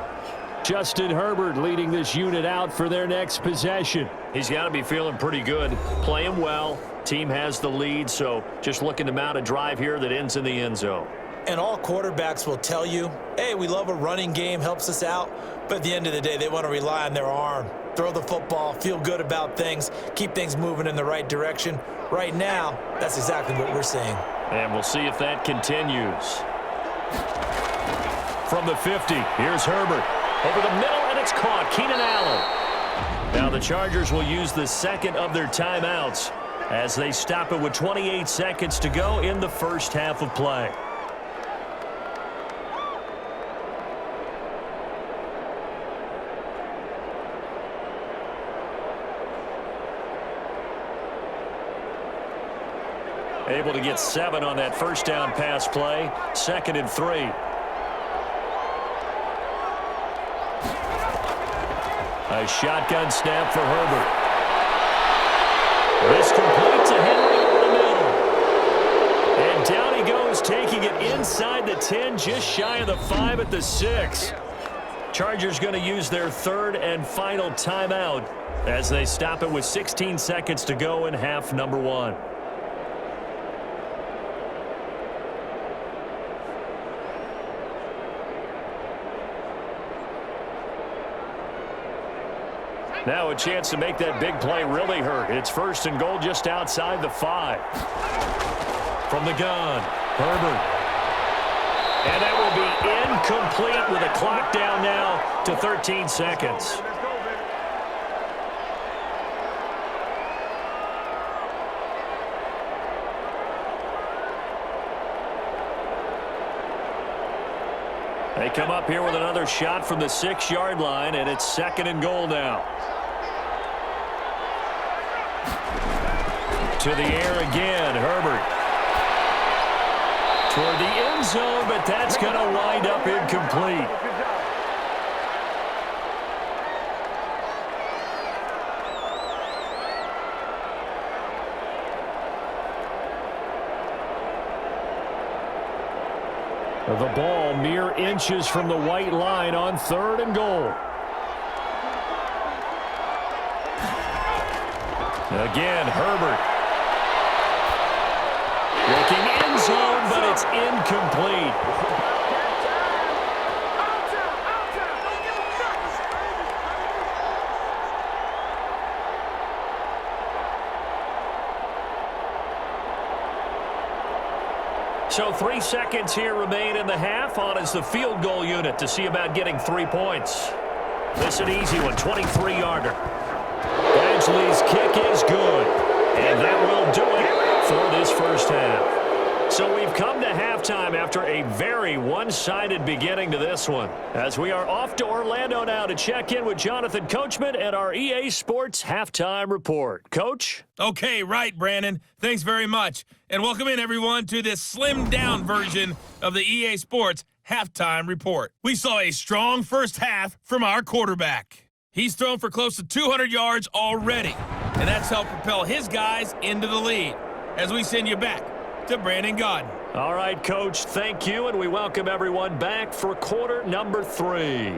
Justin Herbert leading this unit out for their next possession. He's got to be feeling pretty good, playing well. Team has the lead, so just looking to mount a drive here that ends in the end zone. And all quarterbacks will tell you, hey, we love a running game, helps us out. But at the end of the day, they want to rely on their arm. Throw the football, feel good about things, keep things moving in the right direction. Right now, that's exactly what we're seeing. And we'll see if that continues. From the 50, here's Herbert. Over the middle, and it's caught. Keenan Allen. Now the Chargers will use the second of their timeouts as they stop it with 28 seconds to go in the first half of play. Able to get 7 on that first down pass play. 2nd and 3. A shotgun snap for Herbert. This complete to Henry over the middle. And down he goes, taking it inside the 10, just shy of the 5 at the 6. Chargers going to use their 3rd and final timeout as they stop it with 16 seconds to go in half number 1. Now a chance to make that big play really hurt. It's 1st and goal just outside the 5. From the gun, Herbert. And that will be incomplete with a clock down now to 13 seconds. They come up here with another shot from the 6-yard line, and it's 2nd and goal now. To the air again, Herbert. Toward the end zone, but that's going to wind up incomplete. The ball mere inches from the white line on 3rd and goal. Again, Herbert. Looking end zone, but it's incomplete. So 3 seconds here remain in the half. On is the field goal unit to see about getting 3 points. This an easy one, 23-yarder. Badgley's kick is good, and that will do it for this first half. So we've come to halftime after a very one-sided beginning to this one, as we are off to Orlando now to check in with Jonathan Coachman and our EA Sports Halftime Report. Coach? Okay, right, Brandon. Thanks very much. And welcome in, everyone, to this slimmed-down version of the EA Sports Halftime Report. We saw a strong first half from our quarterback. He's thrown for close to 200 yards already, and that's helped propel his guys into the lead. As we send you back to Brandon Gaudin. All right, Coach, thank you, and we welcome everyone back for quarter number 3.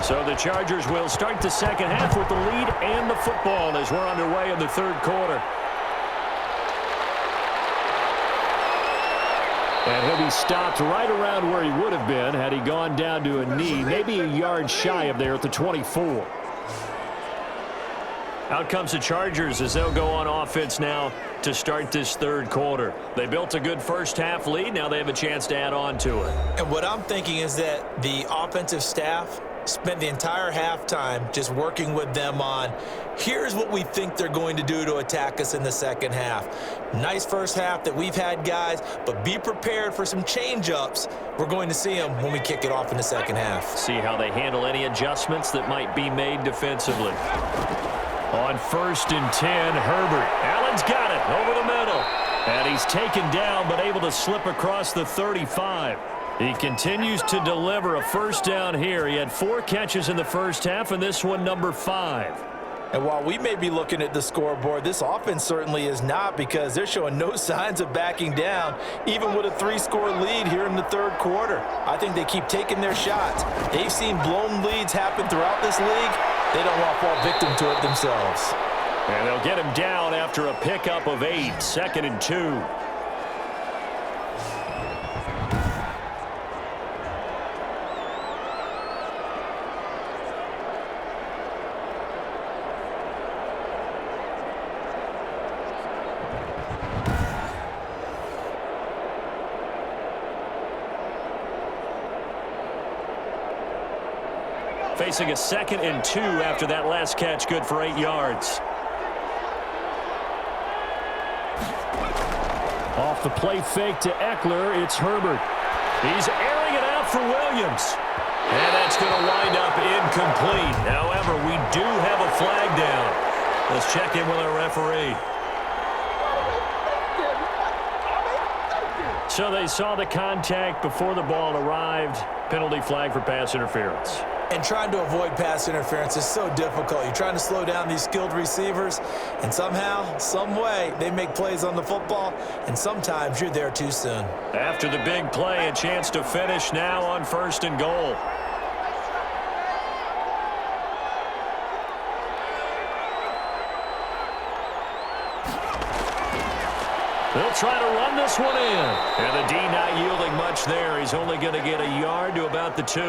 So the Chargers will start the second half with the lead and the football as we're underway in the 3rd quarter. And he'll be stopped right around where he would have been had he gone down to a knee, maybe a yard shy of there at the 24. Out comes the Chargers as they'll go on offense now to start this third quarter. They built a good first half lead. Now they have a chance to add on to it. And what I'm thinking is that the offensive staff spent the entire halftime just working with them on, here's what we think they're going to do to attack us in the second half. Nice first half that we've had, guys, but be prepared for some change-ups. We're going to see them when we kick it off in the second half. See how they handle any adjustments that might be made defensively. On 1st and 10, Herbert. Allen's got it over the middle. And he's taken down but able to slip across the 35. He continues to deliver a first down here. He had 4 catches in the first half, and this one number 5. And while we may be looking at the scoreboard, this offense certainly is not, because they're showing no signs of backing down, even with a 3-score lead here in the third quarter. I think they keep taking their shots. They've seen blown leads happen throughout this league. They don't want to fall victim to it themselves. And they'll get him down after a pickup of 8, 2nd and 2. Facing a 2nd and 2 after that last catch, good for 8 yards. Off the play fake to Eckler, it's Herbert. He's airing it out for Williams. And that's going to wind up incomplete. However, we do have a flag down. Let's check in with our referee. So they saw the contact before the ball arrived. Penalty flag for pass interference. And trying to avoid pass interference is so difficult. You're trying to slow down these skilled receivers, and somehow, some way, they make plays on the football, and sometimes you're there too soon. After the big play, a chance to finish now on 1st and goal. They'll try to run this one in. And the D not yielding much there. He's only going to get a yard to about the 2.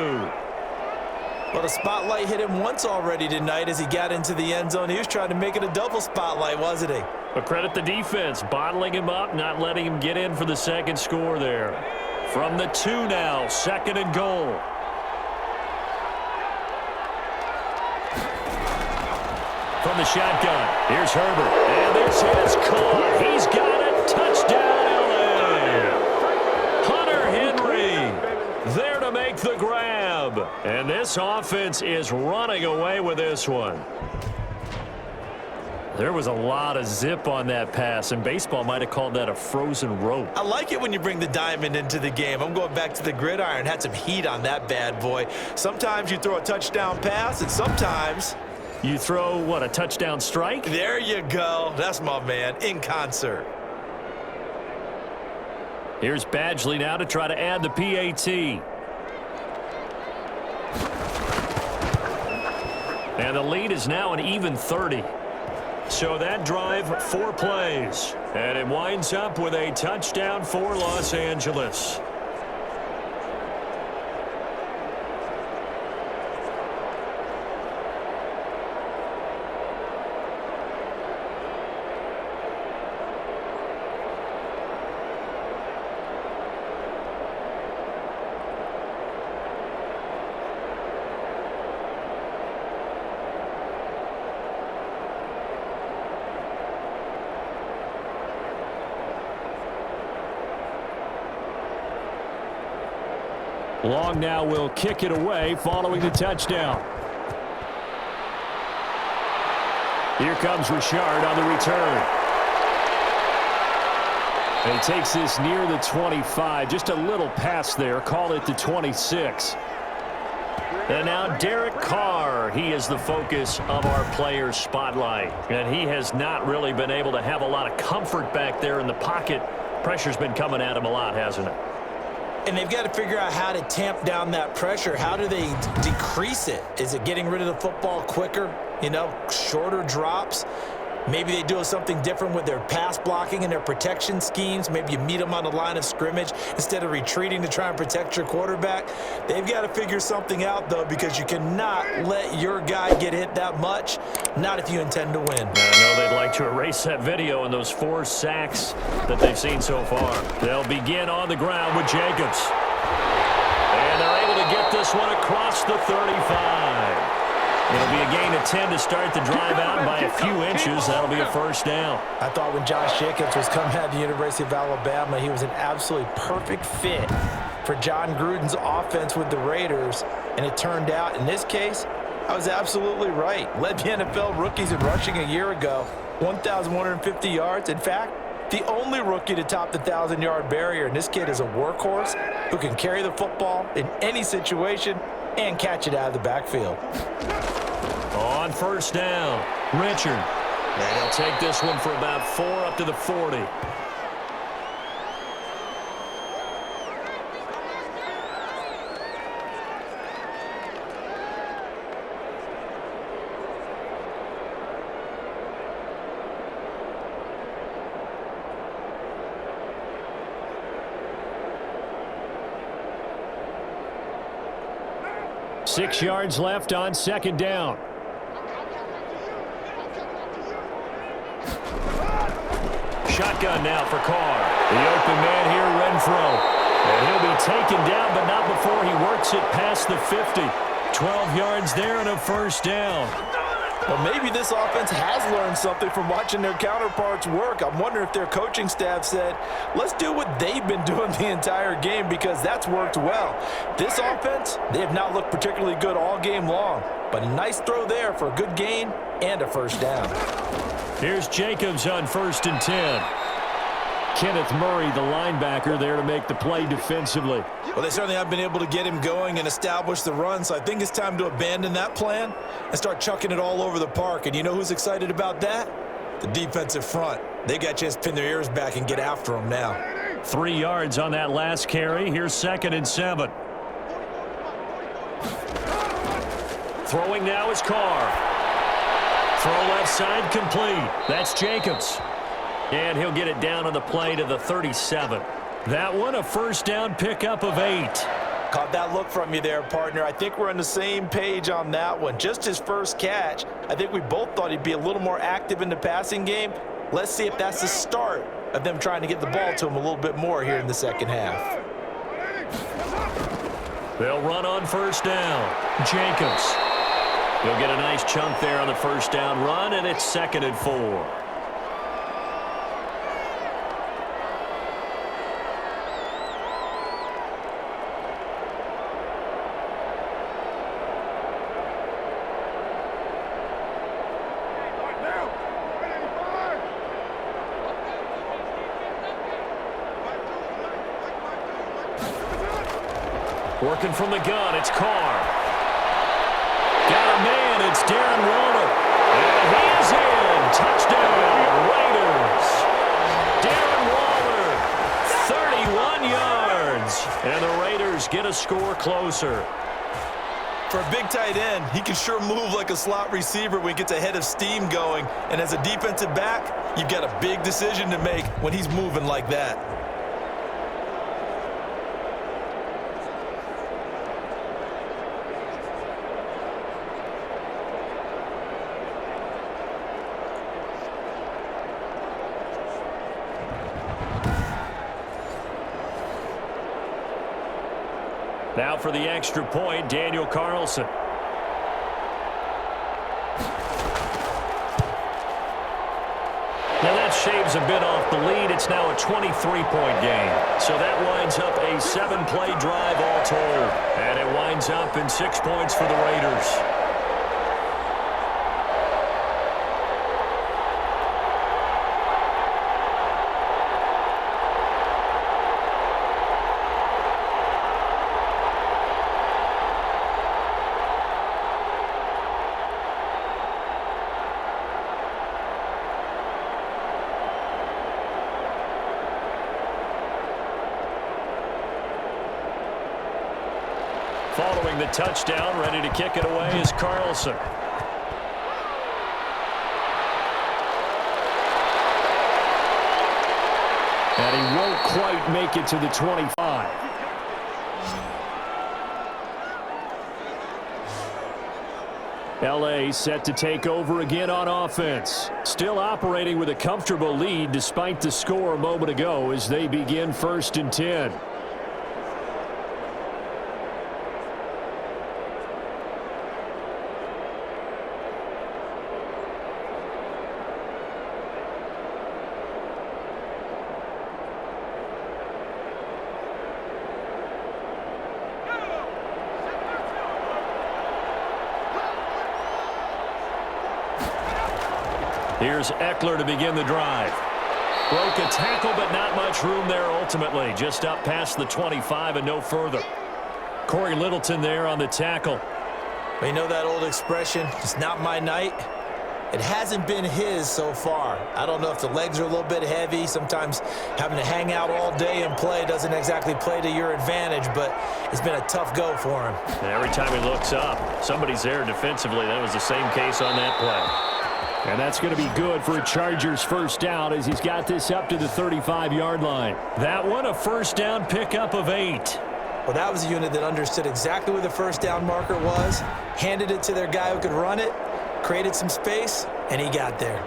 Well, the spotlight hit him once already tonight as he got into the end zone. He was trying to make it a double spotlight, wasn't he? But credit the defense, bottling him up, not letting him get in for the second score there. From the 2 now, 2nd and goal. From the shotgun, here's Herbert. And this is caught. He's got it. Touchdown, LA. Hunter Henry there to make the grab. And this offense is running away with this one. There was a lot of zip on that pass, and baseball might have called that a frozen rope. I like it when you bring the diamond into the game. I'm going back to the gridiron. Had some heat on that bad boy. Sometimes you throw a touchdown pass, and sometimes you throw, what, a touchdown strike? There you go. That's my man, in concert. Here's Badgley now to try to add the PAT. And the lead is now an even 30. So that drive, 4 plays. And it winds up with a touchdown for Los Angeles. Long now will kick it away following the touchdown. Here comes Richard on the return. And he takes this near the 25. Just a little pass there. Call it the 26. And now Derek Carr. He is the focus of our players' spotlight. And he has not really been able to have a lot of comfort back there in the pocket. Pressure's been coming at him a lot, hasn't it? And they've got to figure out how to tamp down that pressure. How do they decrease it? Is it getting rid of the football quicker? You know, shorter drops? Maybe they do something different with their pass blocking and their protection schemes. Maybe you meet them on the line of scrimmage instead of retreating to try and protect your quarterback. They've got to figure something out, though, because you cannot let your guy get hit that much, not if you intend to win. I know they'd like to erase that video and those 4 sacks that they've seen so far. They'll begin on the ground with Jacobs. And they're able to get this one across the 35. It'll be a gain of 10 to start the drive out by a few inches. That'll be a first down. I thought when Josh Jacobs was coming out of the University of Alabama, he was an absolutely perfect fit for John Gruden's offense with the Raiders. And it turned out, in this case, I was absolutely right. Led the NFL rookies in rushing a year ago, 1,150 yards. In fact, the only rookie to top the 1,000-yard barrier. And this kid is a workhorse who can carry the football in any situation and catch it out of the backfield. On first down, Richard. And he'll take this one for about 4 up to the 40. Six yards left on second down. Shotgun now for Carr. The open man here, Renfro. And he'll be taken down, but not before he works it past the 50. 12 yards there and a first down. Well, maybe this offense has learned something from watching their counterparts work. I'm wondering if their coaching staff said, let's do what they've been doing the entire game, because that's worked well. This offense, they have not looked particularly good all game long, but a nice throw there for a good gain and a first down. Here's Jacobs on 1st and 10. Kenneth Murray, the linebacker, there to make the play defensively. Well, they certainly have been able to get him going and establish the run, so I think it's time to abandon that plan and start chucking it all over the park. And you know who's excited about that? The defensive front. They got a chance to pin their ears back and get after him now. 3 yards on that last carry. Here's 2nd and 7. Throwing now is Carr. Throw left side complete. That's Jacobs. And he'll get it down on the play to the 37. That one a first down pickup of 8. Caught that look from you there, partner. I think we're on the same page on that one. Just his first catch. I think we both thought he'd be a little more active in the passing game. Let's see if that's the start of them trying to get the ball to him a little bit more here in the second half. They'll run on first down. Jacobs. He'll get a nice chunk there on the first down run, and it's 2nd and 4. Working from the gun, it's Carr. Got a man, it's Darren Waller. And he is in. Touchdown, Raiders. Darren Waller, 31 yards. And the Raiders get a score closer. For a big tight end, he can sure move like a slot receiver when he gets a head of steam going. And as a defensive back, you've got a big decision to make when he's moving like that. Now for the extra point, Daniel Carlson. Now that shaves a bit off the lead. It's now a 23-point game. So that winds up a 7-play drive all told. And it winds up in 6 points for the Raiders. Following the touchdown, ready to kick it away is Carlson. And he won't quite make it to the 25. LA set to take over again on offense. Still operating with a comfortable lead despite the score a moment ago as they begin 1st and 10. Here's Eckler to begin the drive. Broke a tackle, but not much room there ultimately. Just up past the 25 and no further. Corey Littleton there on the tackle. You know that old expression, it's not my night? It hasn't been his so far. I don't know if the legs are a little bit heavy. Sometimes having to hang out all day and play doesn't exactly play to your advantage, but it's been a tough go for him. And every time he looks up, somebody's there defensively. That was the same case on that play. And that's going to be good for a Chargers first down as he's got this up to the 35-yard line. That one, a first down pickup of 8. Well, that was a unit that understood exactly where the first down marker was, handed it to their guy who could run it, created some space, and he got there.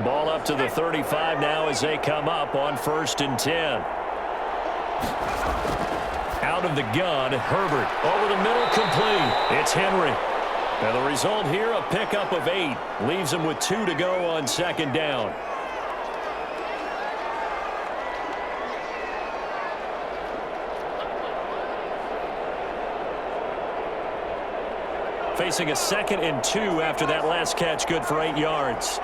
Ball up to the 35 now as they come up on 1st and 10. Out of the gun, Herbert over the middle, complete. It's Henry. And the result here, a pickup of 8. Leaves him with 2 to go on 2nd down. Facing a 2nd and 2 after that last catch, good for 8 yards.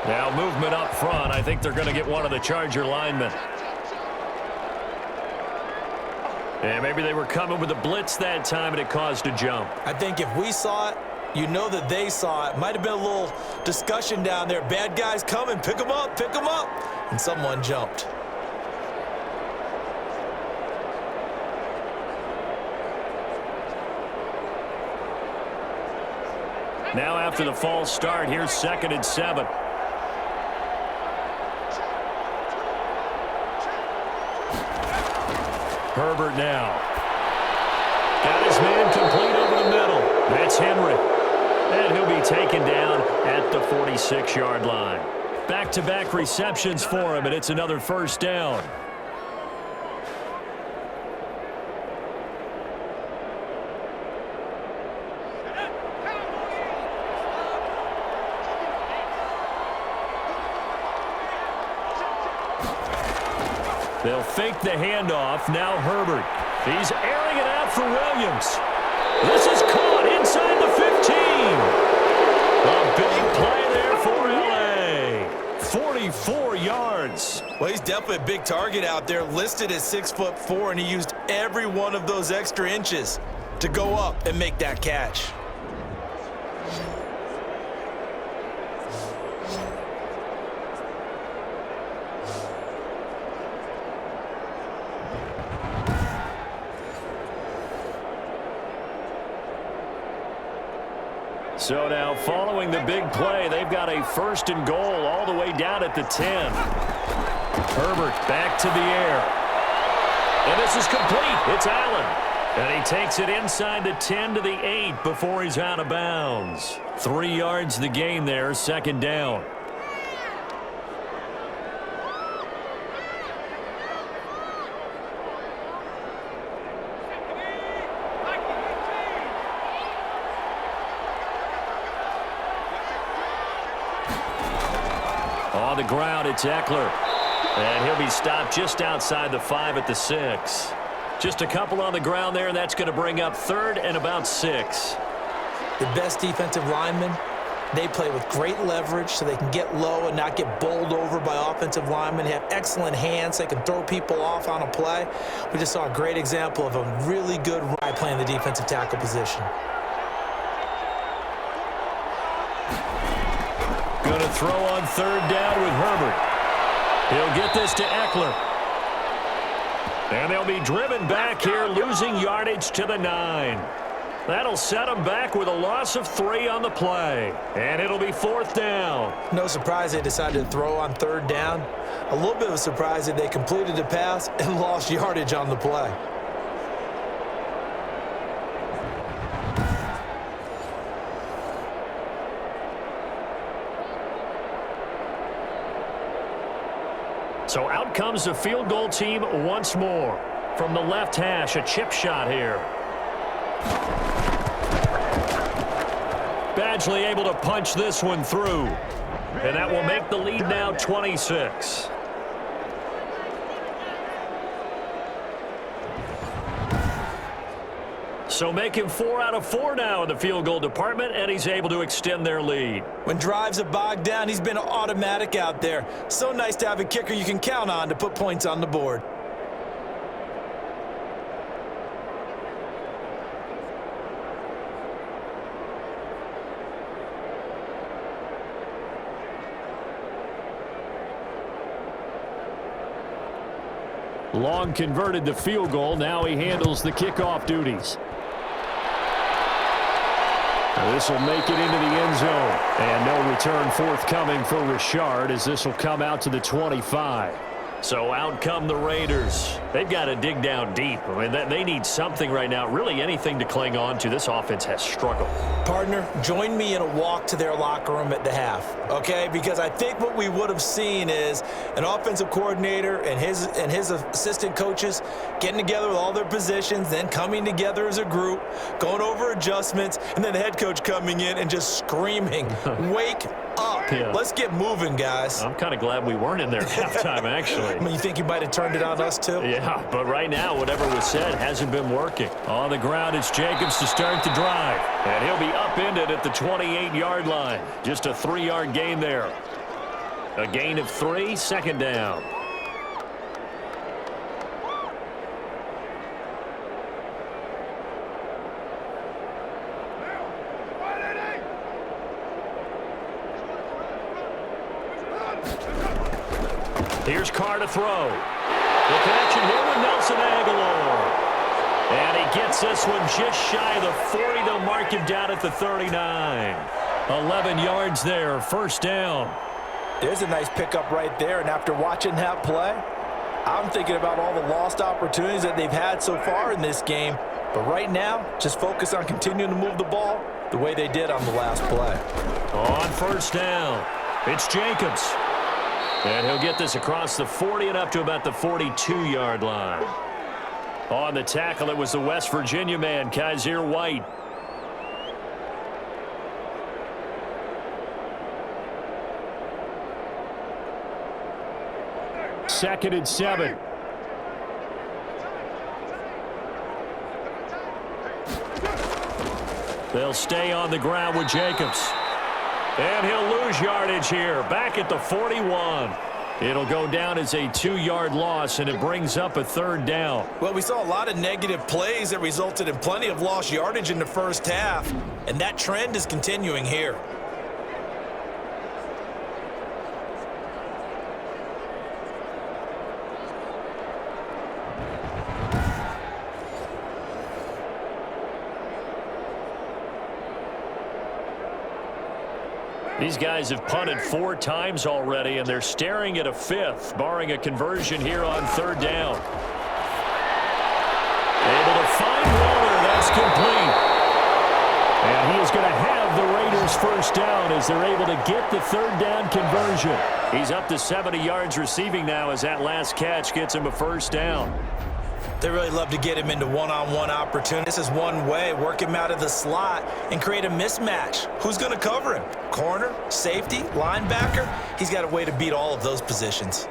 Now movement up front. I think they're going to get one of the Charger linemen. And maybe they were coming with a blitz that time and it caused a jump. I think if we saw it, you know that they saw it. Might have been a little discussion down there. Bad guys coming, pick them up, pick them up. And someone jumped. Now after the false start, here's 2nd and 7. Herbert now. Got his man complete over the middle. That's Henry. And he'll be taken down at the 46-yard line. Back-to-back receptions for him, and it's another first down. They'll fake the handoff. Now Herbert. He's airing it out for Williams. This is caught inside the 15. A big play there for LA. 44 yards. Well, he's definitely a big target out there, listed at 6'4", and he used every one of those extra inches to go up and make that catch. So now following the big play, they've got a 1st and goal all the way down at the 10. Herbert back to the air. And this is complete. It's Allen. And he takes it inside the 10 to the 8 before he's out of bounds. 3 yards the gain there, 2nd down. On the ground, it's Eckler. And he'll be stopped just outside the 5 at the 6. Just a couple on the ground there, and that's going to bring up 3rd and about 6. The best defensive linemen, they play with great leverage so they can get low and not get bowled over by offensive linemen. They have excellent hands. They can throw people off on a play. We just saw a great example of a really good guy playing the defensive tackle position. Going to throw on 3rd down with Herbert. He'll get this to Eckler. And they'll be driven back here, losing yardage to the 9. That'll set them back with a loss of 3 on the play. And it'll be 4th down. No surprise they decided to throw on 3rd down. A little bit of a surprise that they completed the pass and lost yardage on the play. So out comes the field goal team once more. From the left hash, a chip shot here. Badgley able to punch this one through. And that will make the lead now 26. So make him 4 out of 4 now in the field goal department, and he's able to extend their lead. When drives are bogged down, he's been automatic out there. So nice to have a kicker you can count on to put points on the board. Long converted the field goal. Now he handles the kickoff duties. This will make it into the end zone. And no return forthcoming for Richard as this will come out to the 25. So out come the Raiders. They've got to dig down deep. I mean, they need something right now, really anything to cling on to. This offense has struggled. Partner, join me in a walk to their locker room at the half, okay? Because I think what we would have seen is an offensive coordinator and his assistant coaches getting together with all their positions, then coming together as a group, going over adjustments, and then the head coach coming in and just screaming, wake up. Yeah. Let's get moving, guys. I'm kind of glad we weren't in there at halftime, actually. I mean, you think you might have turned it on us, too? Yeah, but right now, whatever was said hasn't been working. On the ground, it's Jacobs to start the drive. And he'll be upended at the 28-yard line. Just a 3-yard gain there. A gain of 3, 2nd down. Here's Carr to throw. The connection here with Nelson Aguilar. And he gets this one just shy of the 40. They'll mark him down at the 39. 11 yards there, 1st down. There's a nice pickup right there, and after watching that play, I'm thinking about all the lost opportunities that they've had so far in this game. But right now, just focus on continuing to move the ball the way they did on the last play. On 1st down, it's Jacobs. And he'll get this across the 40 and up to about the 42-yard line. On the tackle, it was the West Virginia man, Kaiser White. Second and 7. They'll stay on the ground with Jacobs. And he'll lose yardage here, back at the 41. It'll go down as a 2-yard loss, and it brings up a 3rd down. Well, we saw a lot of negative plays that resulted in plenty of lost yardage in the first half, and that trend is continuing here. These guys have punted 4 times already, and they're staring at a 5th, barring a conversion here on 3rd down. Able to find Waller. That's complete. And he is going to have the Raiders 1st down as they're able to get the 3rd down conversion. He's up to 70 yards receiving now as that last catch gets him a 1st down. They really love to get him into one-on-one opportunities. This is one way, work him out of the slot and create a mismatch. Who's going to cover him? Corner, safety, linebacker? He's got a way to beat all of those positions.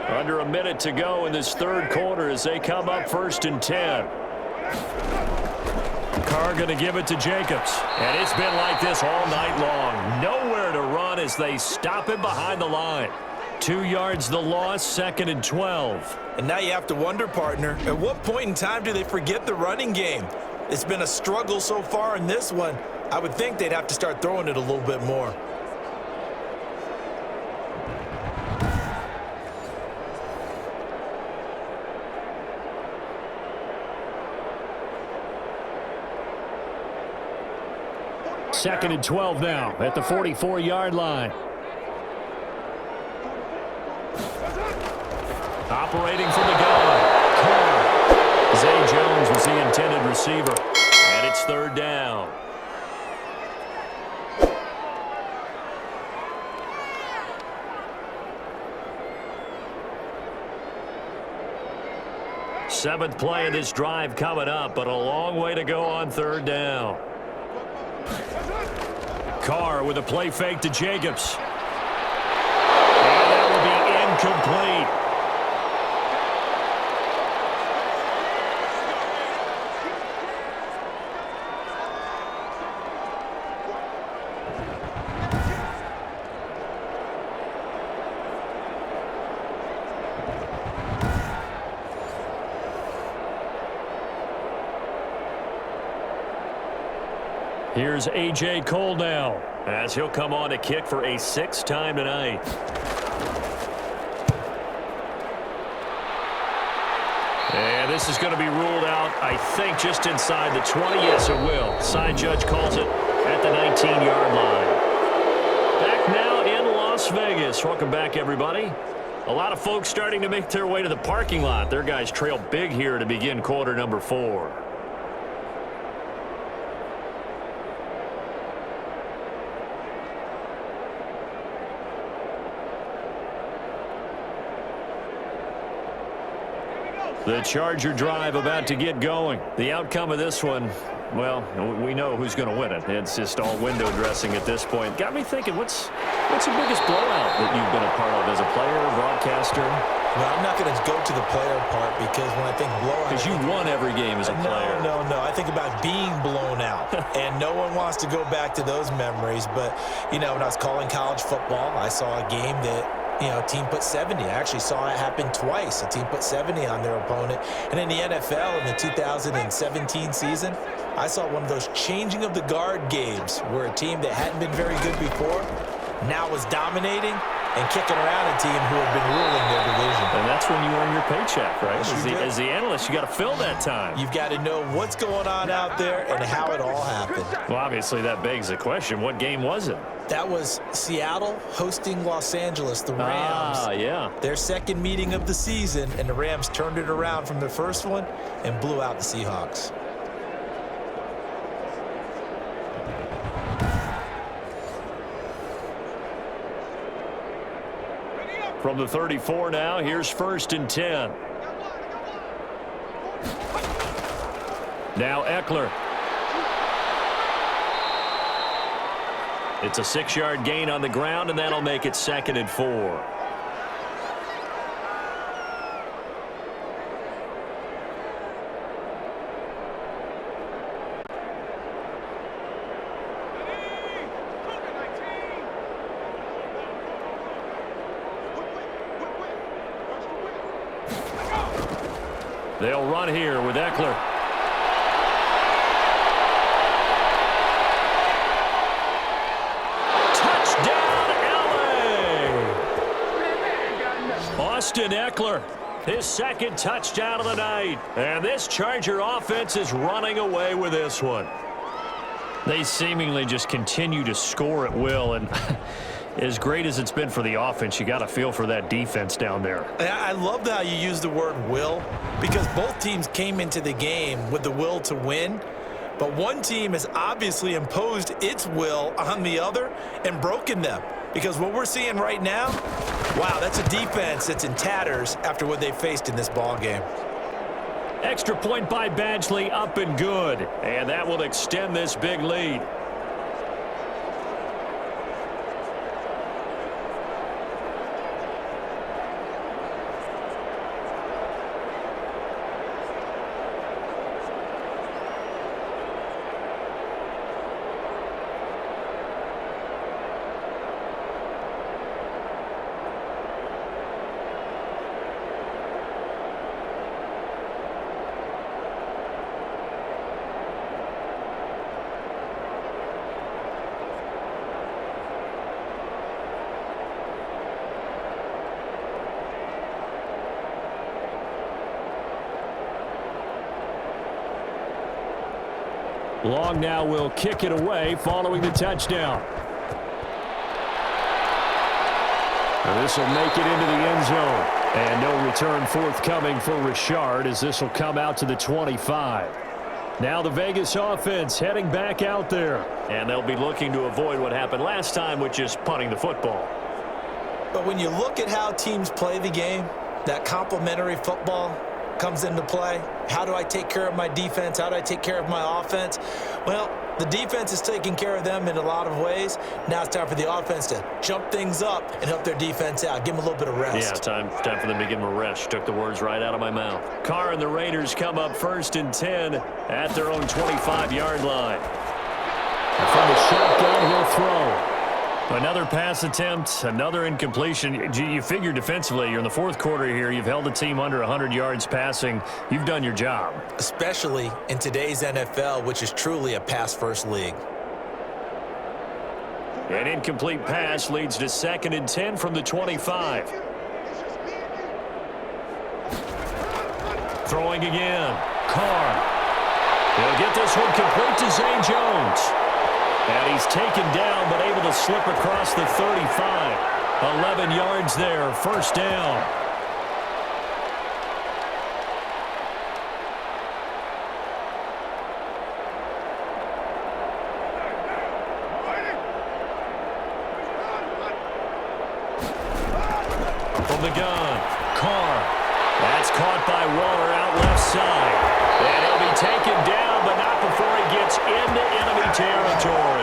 Under a minute to go in this 3rd quarter as they come up 1st and 10. Carr going to give it to Jacobs. And it's been like this all night long. Nowhere to run as they stop him behind the line. 2 yards the loss, 2nd and 12. And now you have to wonder, partner, at what point in time do they forget the running game? It's been a struggle so far in this one. I would think they'd have to start throwing it a little bit more. 2nd and 12 now at the 44-yard line. Operating from the gun. Zay Jones was the intended receiver. And it's 3rd down. Seventh play of this drive coming up, but a long way to go on 3rd down. Carr with a play fake to Jacobs. And that will be incomplete. Here's A.J. Cole now, as he'll come on to kick for a 6th time tonight. And this is going to be ruled out, I think, just inside the 20. Yes, it will. Side judge calls it at the 19-yard line. Back now in Las Vegas. Welcome back, everybody. A lot of folks starting to make their way to the parking lot. Their guys trail big here to begin quarter number 4. The Charger drive about to get going. The outcome of this one, well, we know who's going to win it. It's just all window dressing at this point. Got me thinking, what's the biggest blowout that you've been a part of as a player, broadcaster? No, I'm not going to go to the player part because when I think blowout... Because you won every game as a player. No. I think about being blown out. And no one wants to go back to those memories. But, you know, when I was calling college football, I saw a game that... a team put 70. I actually saw it happen twice. A team put 70 on their opponent. And in the NFL, in the 2017 season, I saw one of those changing of the guard games where a team that hadn't been very good before now was dominating and kicking around a team who had been ruling their division. And that's when you earn your paycheck, right? Yes, As the analyst, you got to fill that time. You've got to know what's going on out there and how it all happened. Well, obviously, that begs the question, what game was it? That was Seattle hosting Los Angeles, the Rams. Yeah. Their second meeting of the season, and the Rams turned it around from the first one and blew out the Seahawks. From the 34 now, here's 1st and 10. Now Eckler. It's a 6-yard gain on the ground, and that'll make it 2nd and 4. They'll run here with Eckler. Touchdown, LA! Austin Eckler, his 2nd touchdown of the night. And this Charger offense is running away with this one. They seemingly just continue to score at will, and as great as it's been for the offense, you got to feel for that defense down there. I love how you use the word will, because both teams came into the game with the will to win, but one team has obviously imposed its will on the other and broken them. Because what we're seeing right now, wow, that's a defense that's in tatters after what they faced in this ball game. Extra point by Badgley, up and good. And that will extend this big lead. Long now will kick it away following the touchdown. This will make it into the end zone. And no return forthcoming for Richard as this will come out to the 25. Now the Vegas offense heading back out there. And they'll be looking to avoid what happened last time, which is punting the football. But when you look at how teams play the game, that complementary football comes into play. How do I take care of my defense? How do I take care of my offense? Well, the defense is taking care of them in a lot of ways. Now it's time for the offense to jump things up and help their defense out. Give them a little bit of rest. Yeah, time for them to give them a rest. Took the words right out of my mouth. Carr and the Raiders come up 1st and 10 at their own 25-yard line. And from the shotgun, he'll throw. Another pass attempt, another incompletion. You figure defensively, you're in the fourth quarter here. You've held the team under 100 yards passing. You've done your job. Especially in today's NFL, which is truly a pass-first league. An incomplete pass leads to 2nd and 10 from the 25. Throwing again. Carr. He'll get this one complete to Zay Jones. And he's taken down, but able to slip across the 35. 11 yards there, 1st down. From the gun, Carr. That's caught by Waller out left side. And he'll be taken down, but not before he gets into enemy territory.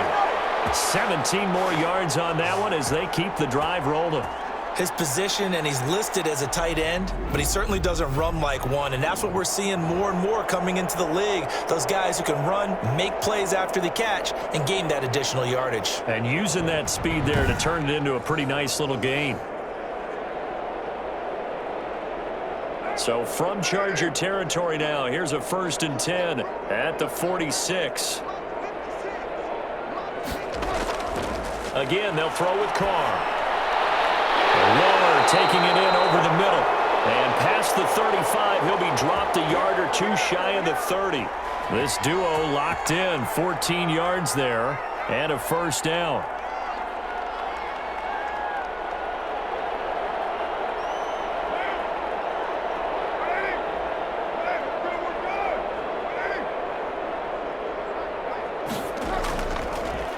17 more yards on that one as they keep the drive rolling. His position, and he's listed as a tight end, but he certainly doesn't run like one, and that's what we're seeing more and more coming into the league. Those guys who can run, make plays after the catch, and gain that additional yardage. And using that speed there to turn it into a pretty nice little gain. So from Charger territory now, here's a 1st and 10 at the 46. Again, they'll throw with Carr. Waller taking it in over the middle. And past the 35, he'll be dropped a yard or two shy of the 30. This duo locked in, 14 yards there, and a 1st down.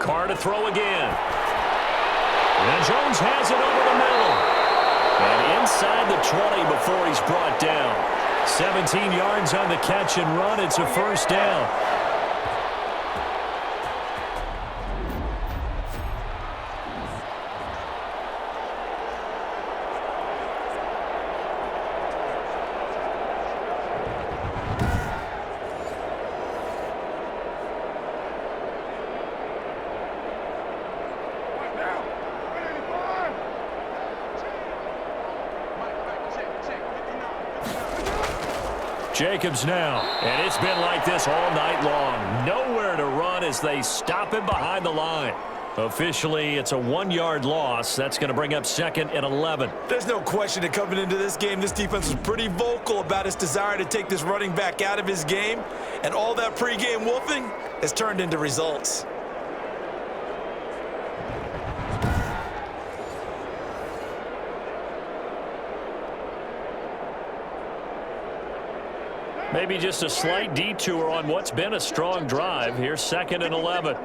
Carr to throw again. And Jones has it over the middle. And inside the 20 before he's brought down. 17 yards on the catch and run. It's a 1st down. Jacobs now, and it's been like this all night long. Nowhere to run as they stop him behind the line. Officially, it's a 1-yard loss. That's going to bring up 2nd and 11. There's no question that coming into this game, this defense was pretty vocal about its desire to take this running back out of his game, and all that pregame wolfing has turned into results. Maybe just a slight detour on what's been a strong drive. Here's 2nd and 11.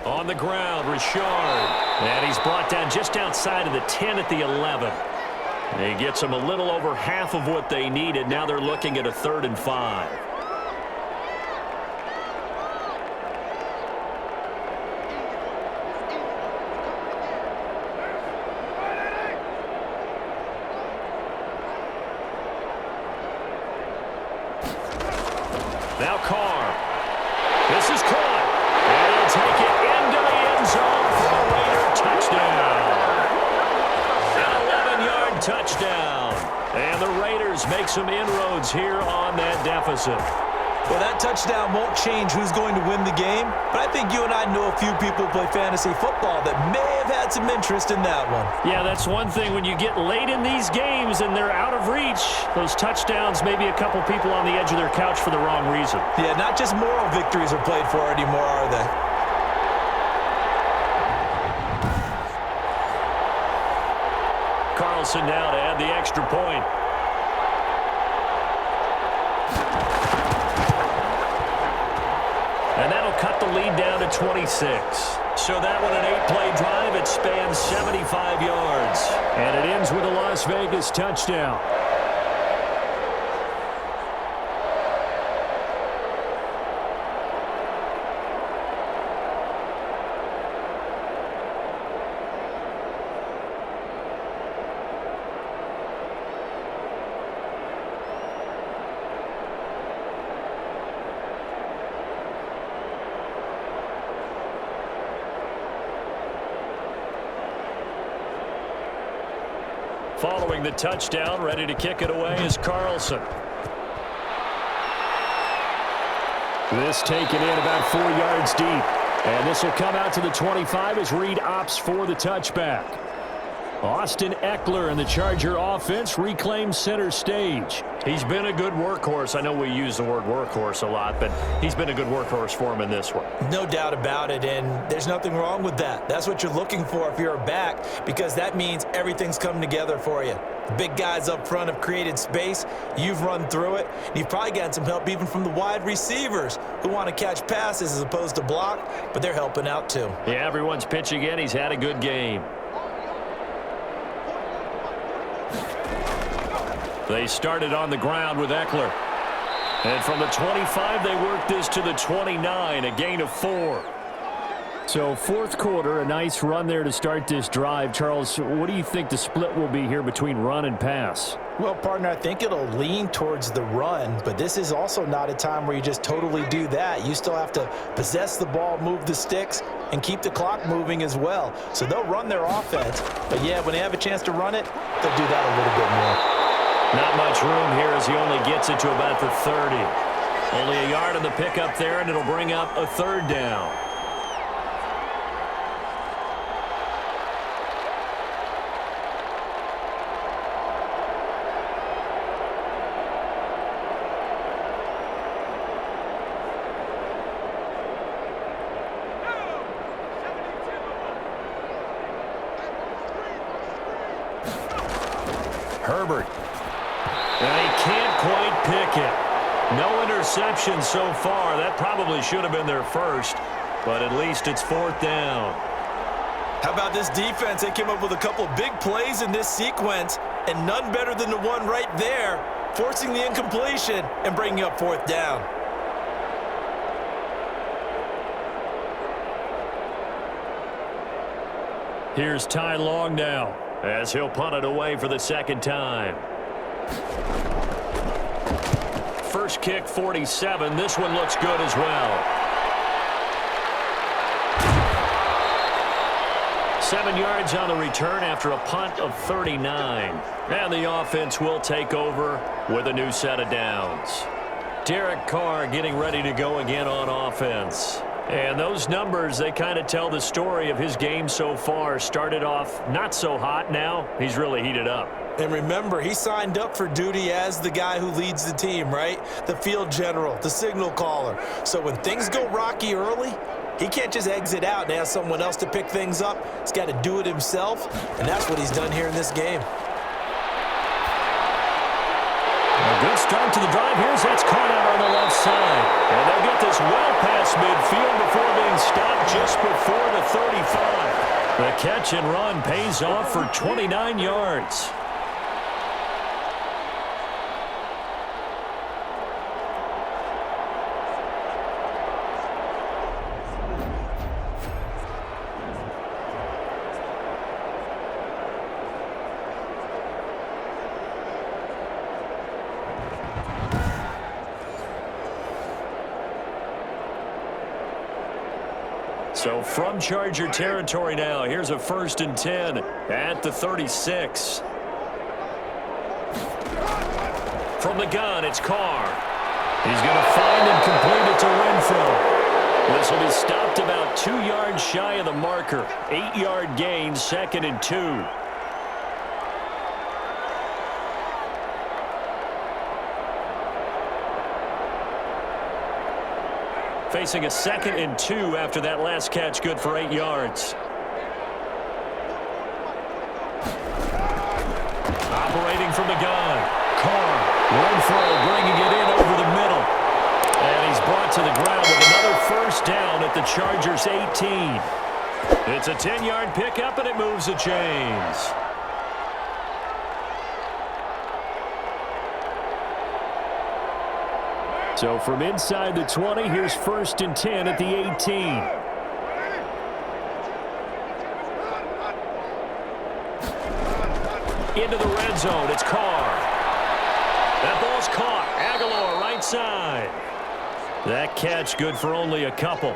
On the ground, Richard. And he's brought down just outside of the 10 at the 11. He gets them a little over half of what they needed. Now they're looking at a 3rd and 5. Now Carr. This is caught. And he'll take it into the end zone for a Raider touchdown. An 11-yard touchdown. And the Raiders make some inroads here on that deficit. Well, that touchdown won't change who's going to win the game, but I think you and I know a few people who play fantasy football that may have had some interest in that one. Yeah, that's one thing. When you get late in these games and they're out of reach, those touchdowns, maybe a couple people on the edge of their couch for the wrong reason. Yeah, not just moral victories are played for anymore, are they? Carlson now to add the extra point. And that'll cut the lead down to 26. So that one, an 8-play drive. It spans 75 yards. And it ends with a Las Vegas touchdown. Following the touchdown, ready to kick it away is Carlson. This taken in about 4 yards deep. And this will come out to the 25 as Reed opts for the touchback. Austin Eckler and the Charger offense reclaims center stage. He's been a good workhorse. I know we use the word workhorse a lot, but he's been a good workhorse for him in this one. No doubt about it, and there's nothing wrong with that. That's what you're looking for if you're a back, because that means everything's come together for you. The big guys up front have created space. You've run through it. You've probably gotten some help even from the wide receivers who want to catch passes as opposed to block, but they're helping out too. Yeah, everyone's pitching in. He's had a good game. They started on the ground with Eckler. And from the 25, they worked this to the 29, a gain of 4. So fourth quarter, a nice run there to start this drive. Charles, what do you think the split will be here between run and pass? Well, partner, I think it'll lean towards the run, but this is also not a time where you just totally do that. You still have to possess the ball, move the sticks, and keep the clock moving as well. So they'll run their offense, but yeah, when they have a chance to run it, they'll do that a little bit more. Not much room here as he only gets it to about the 30. Only a yard on the pickup there, and it'll bring up a third down. Herbert. And he can't quite pick it. No interception so far. That probably should have been their first, but at least it's fourth down. How about this defense? They came up with a couple big plays in this sequence, and none better than the one right there, forcing the incompletion and bringing up fourth down. Here's Ty Long now, as he'll punt it away for the second time. First kick, 47. This one looks good as well. 7 yards on the return after a punt of 39. And the offense will take over with a new set of downs. Derek Carr getting ready to go again on offense. And those numbers, they kind of tell the story of his game so far. Started off not so hot. Now he's really heated up. And remember, he signed up for duty as the guy who leads the team, right? The field general, the signal caller. So when things go rocky early, he can't just exit out and ask someone else to pick things up. He's got to do it himself, and that's what he's done here in this game. A good start to the drive. Here's that's caught out on the left side. And they'll get this well past midfield before being stopped just before the 35. The catch and run pays off for 29 yards. So from Charger territory now, here's a 1st and 10 at the 36. From the gun, it's Carr. He's going to find and complete it to Renfro. This will be stopped about 2 yards shy of the marker. 8-yard gain, 2nd and 2. Facing a 2nd and 2 after that last catch, good for 8 yards. Operating from the gun. Carr. Renfro bringing it in over the middle. And he's brought to the ground with another first down at the Chargers' 18. It's a 10-yard pickup, and it moves the chains. So from inside the 20, here's 1st and 10 at the 18. Into the red zone, it's Carr. That ball's caught. Aguilar, right side. That catch good for only a couple.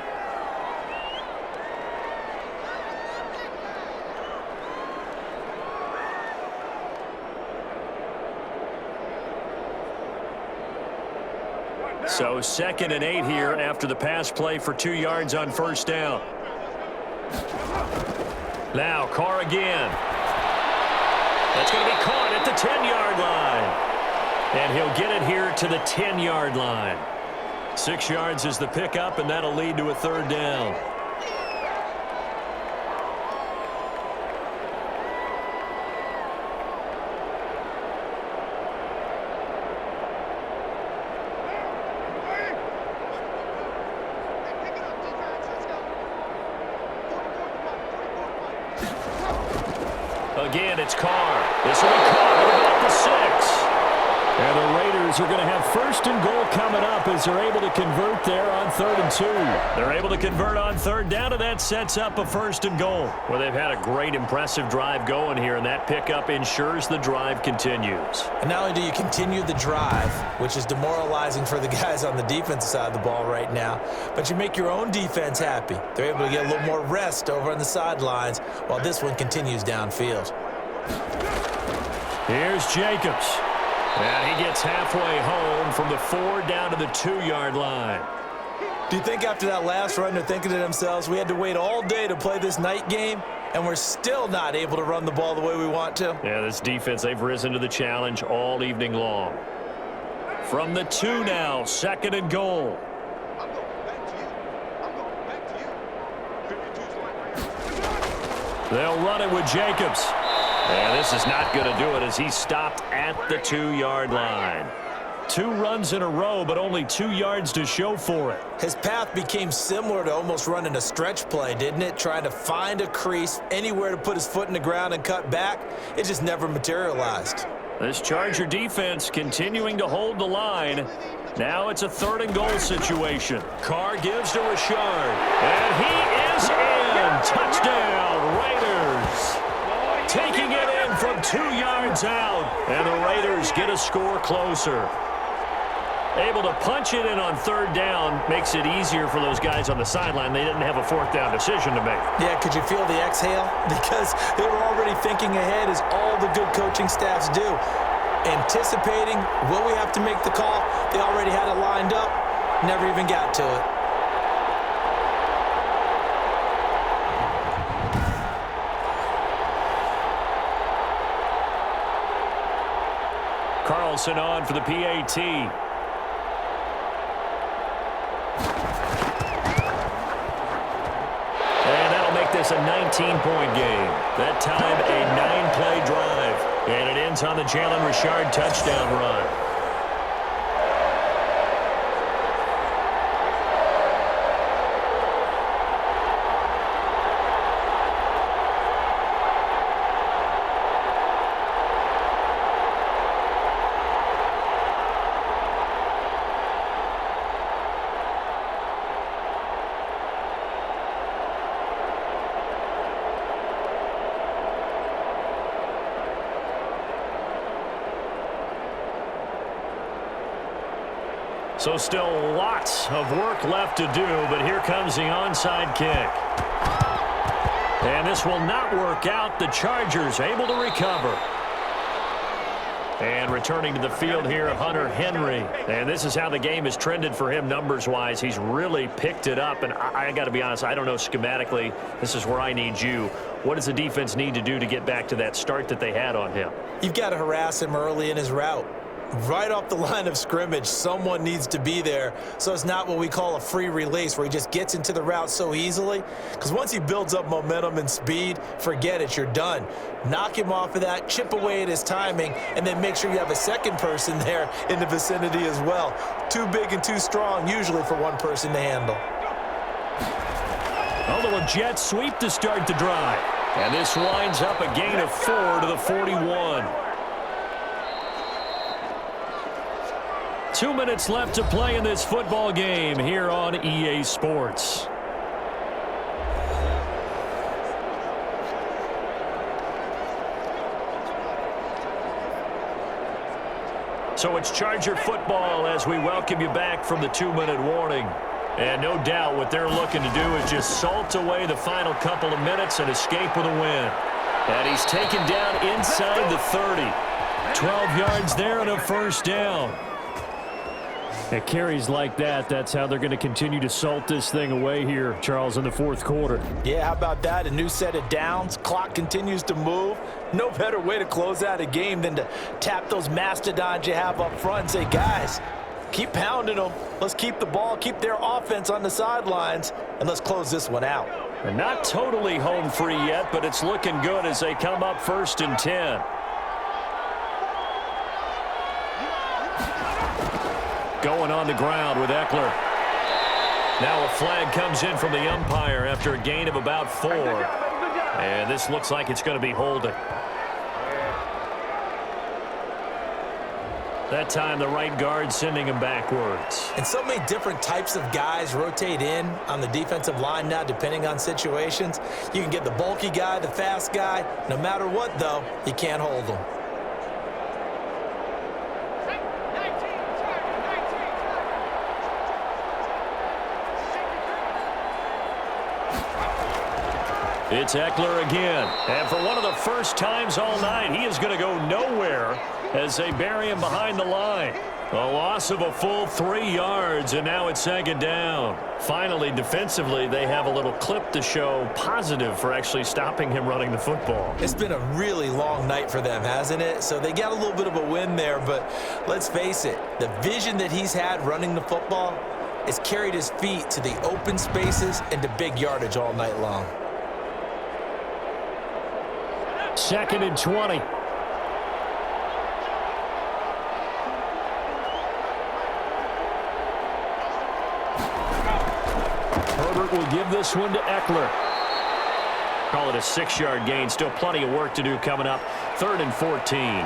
So 2nd and 8 here after the pass play for 2 yards on first down. Now Carr again. That's going to be caught at the 10-yard line. And he'll get it here to the 10-yard line. 6 yards is the pickup, and that'll lead to a 3rd down. Again, it's Carr. This will be caught at about the 6. And the Raiders are going to have 1st and goal coming up as they're able to convert there on 3rd and 2. They're able to convert on 3rd down, and that sets up a 1st and goal. Well, they've had a great, impressive drive going here, and that pickup ensures the drive continues. And not only do you continue the drive, which is demoralizing for the guys on the defensive side of the ball right now, but you make your own defense happy. They're able to get a little more rest over on the sidelines while this one continues downfield. Here's Jacobs. And he gets halfway home from the 4 down to the 2-yard line. Do you think after that last run they're thinking to themselves, we had to wait all day to play this night game, and we're still not able to run the ball the way we want to? Yeah, this defense, they've risen to the challenge all evening long. From the 2 now, 2nd and goal. They'll run it with Jacobs. And this is not going to do it as he's stopped at the 2-yard line. 2 runs in a row, but only 2 yards to show for it. His path became similar to almost running a stretch play, didn't it? Trying to find a crease, anywhere to put his foot in the ground and cut back. It just never materialized. This Charger defense continuing to hold the line. Now it's a 3rd and goal situation. Carr gives to Richard. And he is in. Touchdown, Raiders. Taking it in from 2 yards out. And the Raiders get a score closer. Able to punch it in on 3rd down makes it easier for those guys on the sideline. They didn't have a 4th down decision to make. Yeah, could you feel the exhale? Because they were already thinking ahead, as all the good coaching staffs do. Anticipating, will we have to make the call? They already had it lined up. Never even got to it. Carlson on for the PAT. And that'll make this a 19-point game. That time a 9-play drive. And it ends on the Jalen Richard touchdown run. So still lots of work left to do, but here comes the onside kick. And this will not work out. The Chargers able to recover. And returning to the field here, Hunter Henry. And this is how the game has trended for him numbers-wise. He's really picked it up. And I got to be honest, I don't know schematically. This is where I need you. What does the defense need to do to get back to that start that they had on him? You've got to harass him early in his route. Right off the line of scrimmage, someone needs to be there, so it's not what we call a free release where he just gets into the route so easily. Because once he builds up momentum and speed, forget it, you're done. Knock him off of that, chip away at his timing, and then make sure you have a second person there in the vicinity as well. Too big and too strong usually for one person to handle. A little jet sweep to start the drive. And this winds up a gain of 4 to the 41. 2 minutes left to play in this football game here on EA Sports. So it's Charger football as we welcome you back from the 2-minute warning. And no doubt what they're looking to do is just salt away the final couple of minutes and escape with a win. And he's taken down inside the 30. 12 yards there and a first down. At carries like that, that's how they're going to continue to salt this thing away here, Charles, in the fourth quarter. Yeah, how about that? A new set of downs. Clock continues to move. No better way to close out a game than to tap those mastodons you have up front and say, guys, keep pounding them. Let's keep the ball, keep their offense on the sidelines, and let's close this one out. And not totally home free yet, but it's looking good as they come up 1st and 10. Going on the ground with Eckler. Now a flag comes in from the umpire after a gain of about 4. And this looks like it's going to be holding. That time the right guard sending him backwards. And so many different types of guys rotate in on the defensive line now depending on situations. You can get the bulky guy, the fast guy. No matter what, though, you can't hold them. It's Eckler again. And for one of the first times all night, he is going to go nowhere as they bury him behind the line. A loss of a full 3 yards, and now it's 2nd down. Finally, defensively, they have a little clip to show positive for actually stopping him running the football. It's been a really long night for them, hasn't it? So they got a little bit of a win there, but let's face it, the vision that he's had running the football has carried his feet to the open spaces and to big yardage all night long. 2nd and 20. Herbert will give this one to Eckler. Call it a 6-yard gain. Still plenty of work to do coming up. 3rd and 14.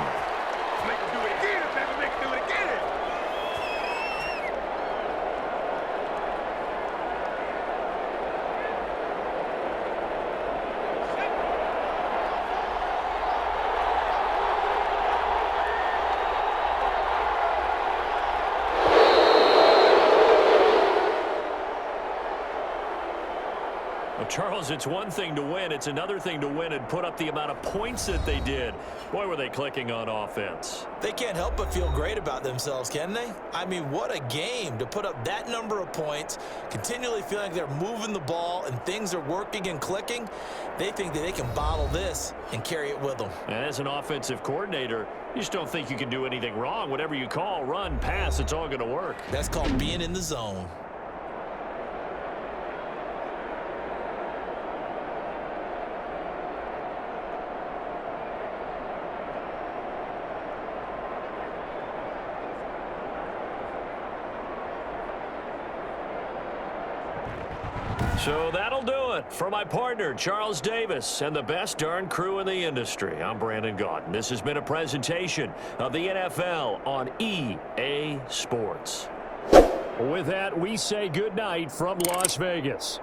Charles, it's one thing to win. It's another thing to win and put up the amount of points that they did. Boy, were they clicking on offense. They can't help but feel great about themselves, can they? I mean, what a game to put up that number of points, continually feeling like they're moving the ball and things are working and clicking. They think that they can bottle this and carry it with them. And as an offensive coordinator, you just don't think you can do anything wrong. Whatever you call, run, pass, it's all going to work. That's called being in the zone. So that'll do it for my partner, Charles Davis, and the best darn crew in the industry. I'm Brandon Gaudin. This has been a presentation of the NFL on EA Sports. With that, we say goodnight from Las Vegas.